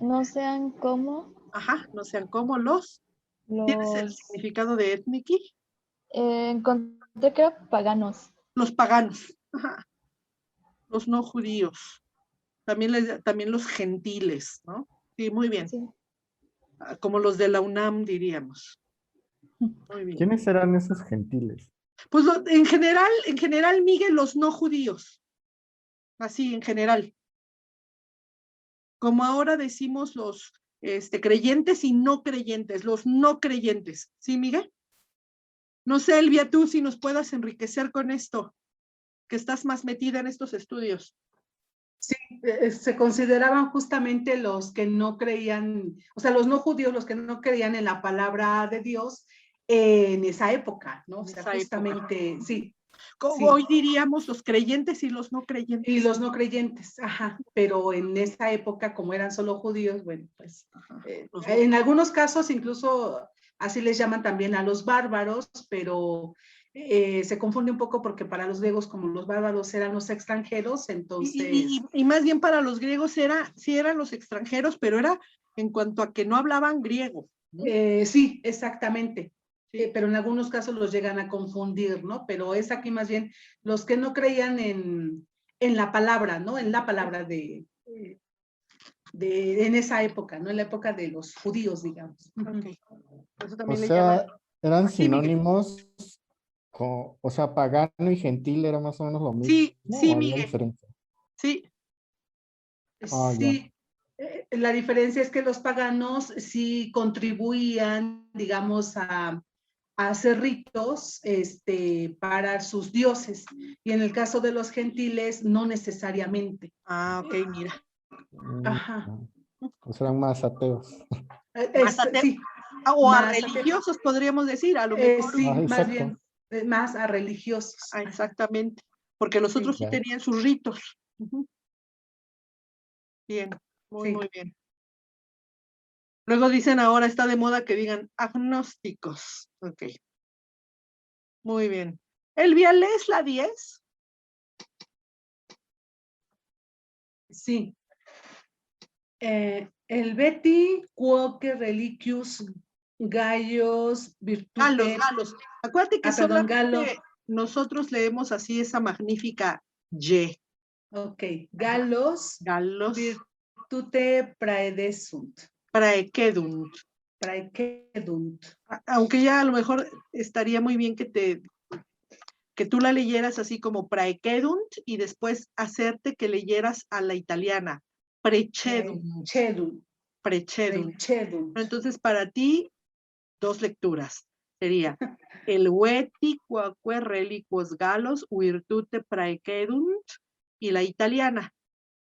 No sean como. Ajá, no sean como los. ¿Tienes el significado de etniki? Encontré que eran paganos. Los paganos. Ajá. Los no judíos. También los gentiles, ¿no? Sí, muy bien. Sí. Como los de la UNAM, diríamos. Muy bien. ¿Quiénes eran esos gentiles? Pues en general, Miguel, los no judíos. Así, en general. Como ahora decimos los creyentes y no creyentes, los no creyentes. ¿Sí, Miguel? No sé, Elvia, tú si nos puedas enriquecer con esto, que estás más metida en estos estudios. Sí, se consideraban justamente los que no creían, o sea, los no judíos, los que no creían en la palabra de Dios en esa época, ¿no? O sea, justamente, época. Sí. Como sí. hoy diríamos los creyentes y los no creyentes. Y los no creyentes, ajá, pero en esa época, como eran solo judíos, bueno, pues, en algunos casos incluso así les llaman también a los bárbaros, pero se confunde un poco porque para los griegos, como los bárbaros eran los extranjeros, entonces... Y más bien para los griegos sí eran los extranjeros, pero era en cuanto a que no hablaban griego, ¿no? Sí, exactamente. Pero en algunos casos los llegan a confundir, ¿no? Pero es aquí más bien los que no creían en la palabra, ¿no? En la palabra en esa época, ¿no? En la época de los judíos, digamos. Okay. Eso O también le sea, llaman. eran Sí, Miguel. sinónimos, o sea, pagano y gentil era más o menos lo mismo, Sí, ¿o había Miguel. diferencia? Sí, Ah, ya. Sí, la diferencia es que los paganos sí contribuían, digamos, a hacer ritos para sus dioses, y en el caso de los gentiles, no necesariamente. ok, mira. Ajá. Pues eran más ateos. Más ateos, Sí, o a más religiosos, podríamos decir, a lo mejor. sí, Ah, más exacto. bien, más a religiosos. Exactamente, porque los otros sí Ya. tenían sus ritos. Bien, muy, Sí. muy bien. Luego dicen ahora está de moda que digan agnósticos. Ok. Muy bien. Elvia, ¿lees la 10? Sí. El Betty, quoque reliquius, gallos, virtute. Galos. Acuérdate que Perdón, Galo. solamente nosotros leemos así esa magnífica Y. Ok, galos, Galos virtute praedesunt. praequedunt. Praequedunt. Aunque ya a lo mejor estaría muy bien que tú la leyeras así como praequedunt y después hacerte que leyeras a la italiana. Precedunt. Precedunt. Precedunt. Entonces, para ti, 2 lecturas. Sería el veti quoque reliquos galos virtute praequedunt y la italiana.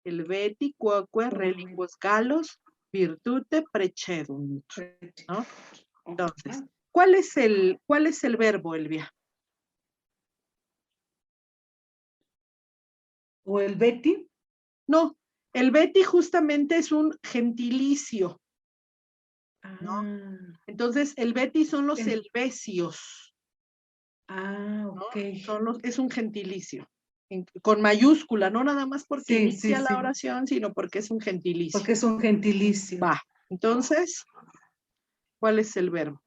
El veti quoque reliquos galos virtute precedunt, ¿no? Entonces, ¿cuál es el verbo, Elvia? ¿O el Betty? No, el veti justamente es un gentilicio, ¿no? Entonces, el veti son los helvecios. Ok. ¿no? Es un gentilicio, con mayúscula, no nada más porque Sí, inicia sí, la sí. oración, sino porque es un gentilicio. Porque es un gentilicio. Va, entonces, ¿cuál es el verbo?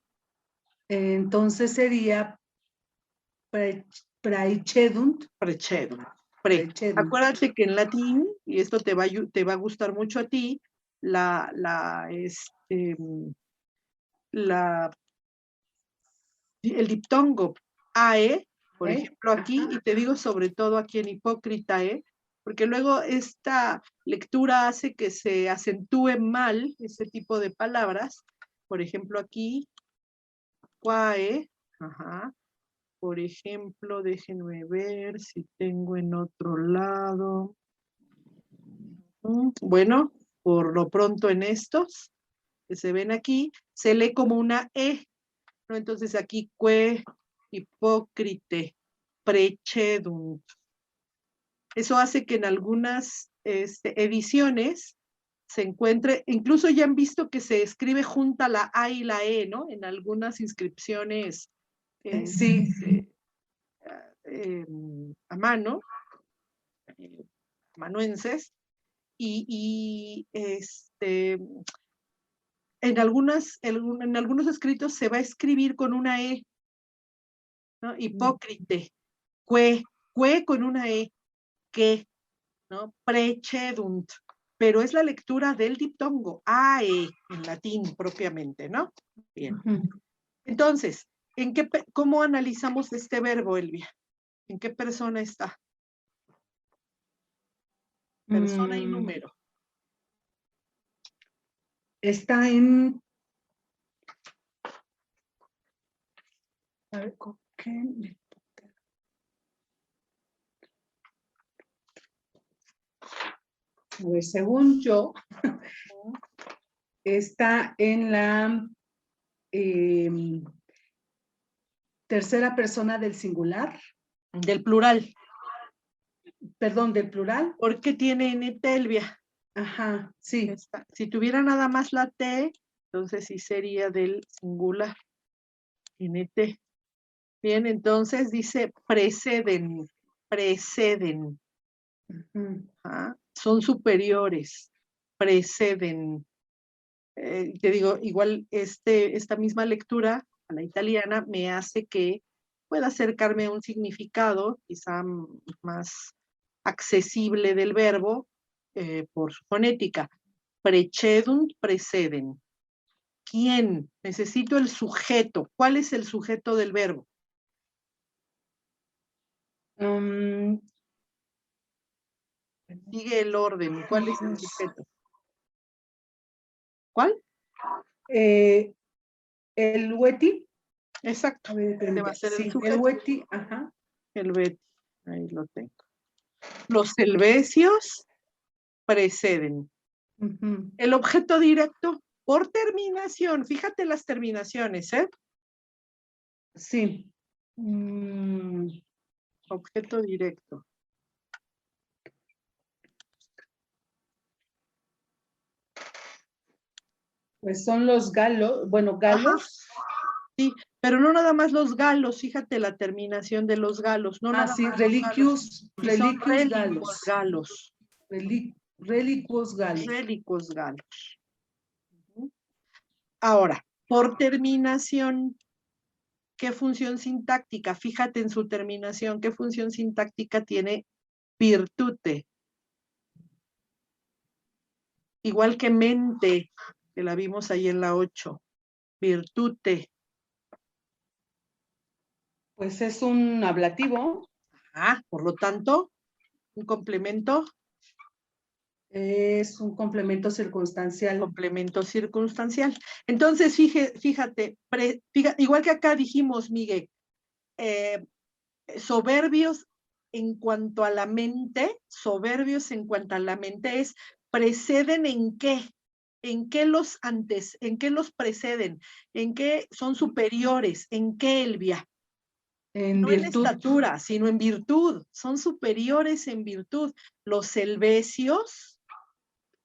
Entonces sería praecedunt. Precedunt. Precedunt. Acuérdate que en latín, y esto te va a gustar mucho a ti, el diptongo AE, por ejemplo aquí, y te digo sobre todo aquí en Hipócritae, porque luego esta lectura hace que se acentúe mal ese tipo de palabras. Por ejemplo aquí, quae, por ejemplo, déjenme ver si tengo en otro lado. Bueno, por lo pronto en estos que se ven aquí, se lee como una E, ¿no? Entonces aquí, que, hipócrite, precedunt. Eso hace que en algunas ediciones se encuentre, incluso ya han visto que se escribe junta la A y la E, ¿no? En algunas inscripciones Sí. A mano, amanuenses, y en algunos escritos se va a escribir con una E, ¿no? Hipócrite, que con una E, que, ¿no? Precedunt, pero es la lectura del diptongo, AE, en latín propiamente, ¿no? Bien. Entonces, ¿cómo analizamos este verbo, Elvia? ¿En qué persona está? Persona y número. Está en... A ver, ¿qué? A ver, según yo, está en la tercera persona del singular. Del plural. Perdón, del plural. ¿Por qué tiene NT, Elvia? Ajá, sí. Si tuviera nada más la T, entonces sí sería del singular. NT. Bien, entonces dice preceden, preceden. Son superiores, preceden. Te digo, igual esta misma lectura a la italiana me hace que pueda acercarme a un significado quizá más accesible del verbo por su fonética. Precedunt, preceden. ¿Quién? Necesito el sujeto. ¿Cuál es el sujeto del verbo? Sigue el orden. ¿Cuál es el sujeto? ¿Cuál? El Weti. Exacto. Va a ser Sí, el sujeto. el Weti, ajá. El Weti. Ahí lo tengo. Los helvecios preceden. El objeto directo por terminación. Fíjate las terminaciones, ¿eh? Sí. Objeto directo. Pues son los galos, bueno, galos. Ajá. Sí, pero no nada más los galos, fíjate la terminación de los galos. No nada sí, más reliquios, reliquios galos. galos. Relicuos galos. Relicuos galos. Ahora, por terminación, ¿qué función sintáctica? Fíjate en su terminación, ¿qué función sintáctica tiene virtute? Igual que mente, que la vimos ahí en la 8. Virtute. Pues es un ablativo. Por lo tanto, un complemento. Es un complemento circunstancial. Complemento circunstancial. Entonces, fíjate, igual que acá dijimos, Miguel, soberbios en cuanto a la mente, soberbios en cuanto a la mente es, ¿preceden en qué? ¿En qué los preceden? ¿En qué son superiores? ¿En qué, Elvia? En No virtud. en estatura, sino en virtud. Son superiores en virtud. Los helvecios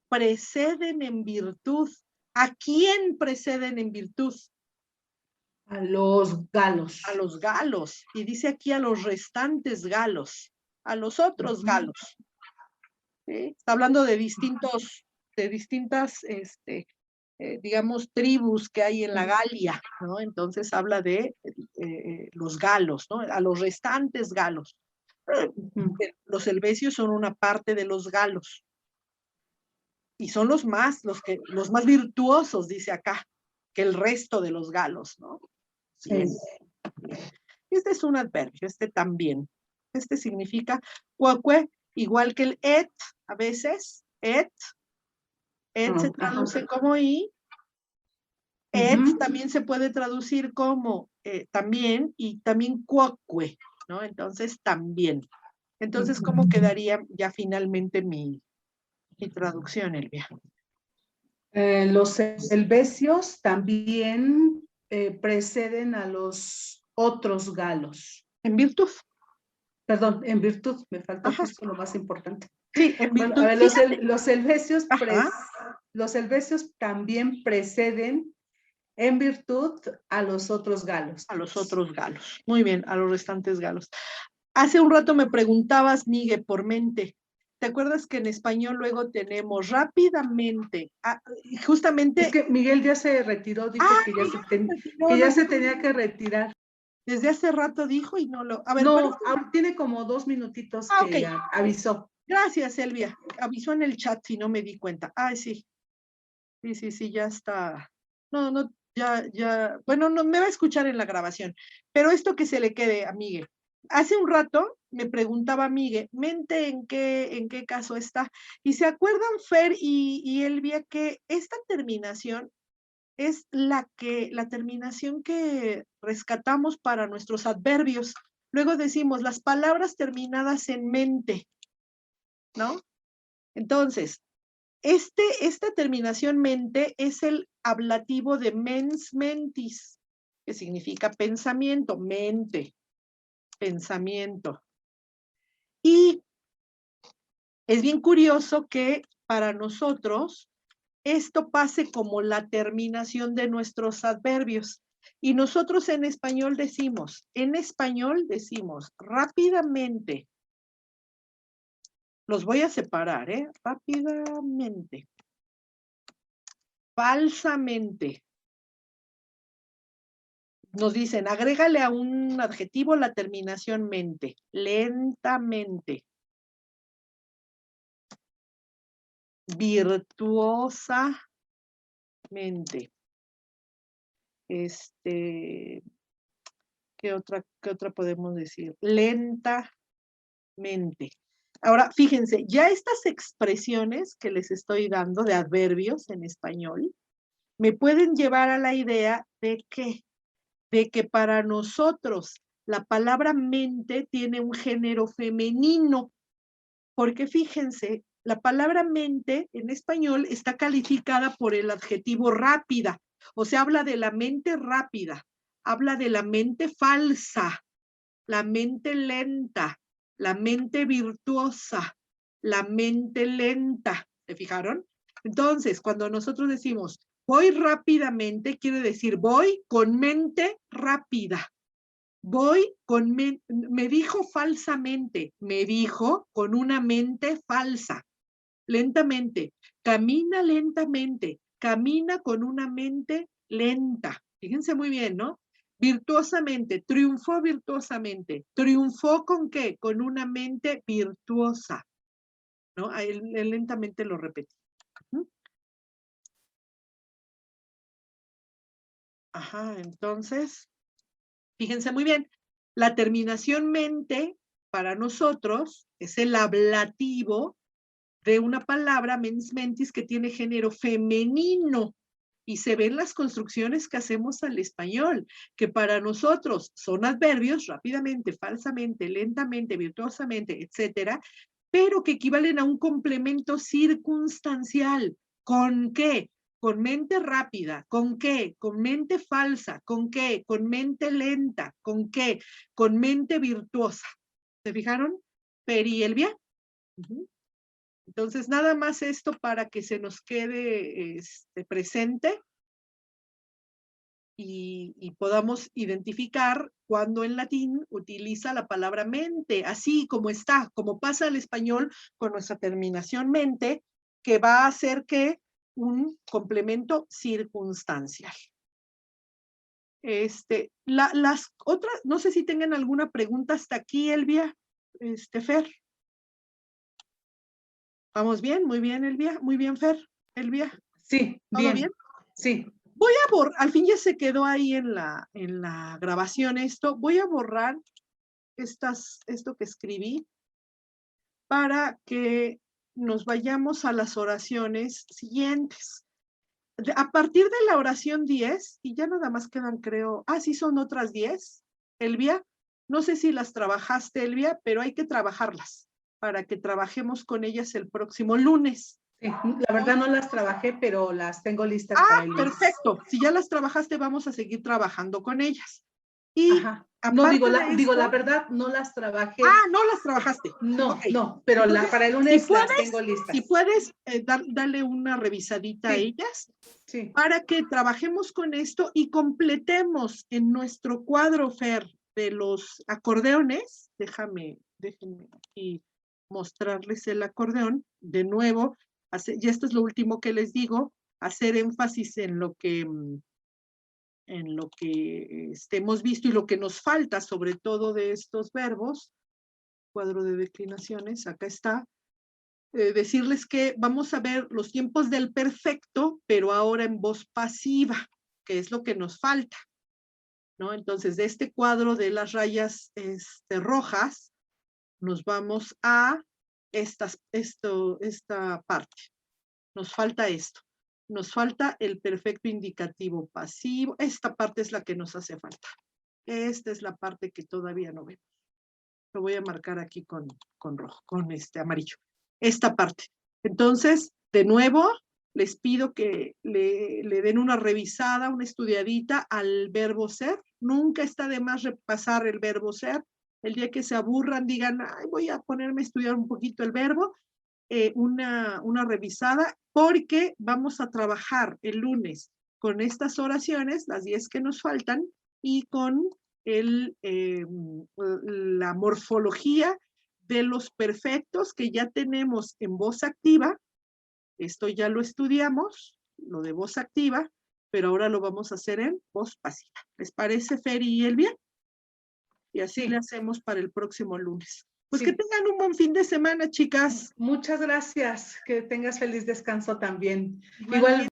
preceden en virtud. ¿A quién preceden en virtud? A los galos. A los galos. Y dice aquí a los restantes galos, a los otros galos. ¿Sí? Está hablando de distintas, digamos, tribus que hay en la Galia, ¿no? Entonces habla de los galos, ¿no? A los restantes galos. Los helvecios son una parte de los galos. Y son los más virtuosos, dice acá, que el resto de los galos, ¿no? Sí. Este es un adverbio, este también. Este significa cuaque, igual que el et, a veces, et se traduce como i, et también se puede traducir como también, y también cuaque, ¿no? Entonces, también. Entonces, ¿cómo quedaría ya finalmente mi traducción, Elvia? Los helvecios también preceden a los otros galos. En virtud. Perdón, en virtud, me faltó justo lo más importante. Sí, en virtud. Bueno, a ver, los helvecios también preceden en virtud a los otros galos. A los otros galos. Muy bien, a los restantes galos. Hace un rato me preguntabas, Miguel, por mente. ¿Te acuerdas que en español luego tenemos rápidamente? Justamente. Es que Miguel ya se retiró, dijo que ya se tenía que retirar. Desde hace rato dijo y no lo. A ver, no, tiene como 2 minutitos que okay. Avisó. Gracias, Elvia. Avisó en el chat y no me di cuenta. Sí. Sí, ya está. No, ya. Bueno, no me va a escuchar en la grabación. Pero esto que se le quede a Miguel. Hace un rato me preguntaba Miguel, ¿mente en qué caso está? Y se acuerdan Fer y Elvia que esta terminación es la terminación que rescatamos para nuestros adverbios. Luego decimos las palabras terminadas en mente, ¿no? Entonces, esta terminación mente es el ablativo de mens mentis, que significa pensamiento, mente, pensamiento. Y es bien curioso que para nosotros esto pase como la terminación de nuestros adverbios. Y nosotros en español decimos rápidamente. Los voy a separar, rápidamente. Falsamente. Nos dicen, agrégale a un adjetivo la terminación mente. Lentamente. Virtuosamente. ¿Qué otra podemos decir? Lentamente. Ahora, fíjense, ya estas expresiones que les estoy dando de adverbios en español me pueden llevar a la idea de que para nosotros la palabra mente tiene un género femenino, porque fíjense, la palabra mente en español está calificada por el adjetivo rápida, o sea, habla de la mente rápida, habla de la mente falsa, la mente lenta, la mente virtuosa, la mente lenta. ¿Se fijaron? Entonces, cuando nosotros decimos voy rápidamente, quiere decir voy con mente rápida. Voy con me dijo falsamente, me dijo con una mente falsa. Lentamente, camina lentamente, camina con una mente lenta. Fíjense muy bien, ¿no? Virtuosamente, triunfó virtuosamente. ¿Triunfó con qué? Con una mente virtuosa, ¿no? Él lentamente lo repetí. Ajá, entonces, fíjense muy bien, la terminación mente para nosotros es el ablativo de una palabra, mens mentis, que tiene género femenino. Y se ven las construcciones que hacemos al español, que para nosotros son adverbios rápidamente, falsamente, lentamente, virtuosamente, etcétera, pero que equivalen a un complemento circunstancial. ¿Con qué? Con mente rápida. ¿Con qué? Con mente falsa. ¿Con qué? Con mente lenta. ¿Con qué? Con mente virtuosa. ¿Se fijaron? Peri y Elvia. Entonces, nada más esto para que se nos quede presente y podamos identificar cuando en latín utiliza la palabra mente, así como está, como pasa al español con nuestra terminación mente, que va a hacer que un complemento circunstancial. Las otras, no sé si tengan alguna pregunta hasta aquí, Elvia, Fer. ¿Vamos bien? Muy bien, Elvia. Muy bien, Fer. Elvia. Sí, ¿Todo bien? Sí. Voy a borrar, al fin ya se quedó ahí en la grabación esto. Voy a borrar esto que escribí para que nos vayamos a las oraciones siguientes. A partir de la oración 10, y ya nada más quedan, creo, sí son otras 10, Elvia. No sé si las trabajaste, Elvia, pero hay que trabajarlas para que trabajemos con ellas el próximo lunes. Sí, la verdad no las trabajé, pero las tengo listas para el lunes. Perfecto. Si ya las trabajaste, vamos a seguir trabajando con ellas. Y Ajá. No, digo la verdad, no las trabajé. No las trabajaste. No, Okay. no, pero entonces, para el lunes las tengo listas. Si puedes, dale una revisadita a ellas, para que trabajemos con esto y completemos en nuestro cuadro, Fer, de los acordeones. Déjenme aquí mostrarles el acordeón. De nuevo, y esto es lo último que les digo, hacer énfasis en lo que hemos visto y lo que nos falta, sobre todo de estos verbos. Cuadro de declinaciones, acá está. Decirles que vamos a ver los tiempos del perfecto, pero ahora en voz pasiva, que es lo que nos falta, ¿no? Entonces, de este cuadro de las rayas rojas, nos vamos a esta parte. Nos falta esto. Nos falta el perfecto indicativo pasivo. Esta parte es la que nos hace falta. Esta es la parte que todavía no vemos. Lo voy a marcar aquí con rojo, con amarillo. Esta parte. Entonces, de nuevo, les pido que le den una revisada, una estudiadita al verbo ser. Nunca está de más repasar el verbo ser. El día que se aburran, digan, voy a ponerme a estudiar un poquito el verbo. Una revisada, porque vamos a trabajar el lunes con estas oraciones, las 10 que nos faltan, y con la morfología de los perfectos que ya tenemos en voz activa. Esto ya lo estudiamos, lo de voz activa, pero ahora lo vamos a hacer en voz pasiva. ¿Les parece, Feri y Elvia? Y así Sí. le hacemos para el próximo lunes. Pues Sí. que tengan un buen fin de semana, chicas. Muchas gracias. Que tengas feliz descanso también. Igualmente. Igual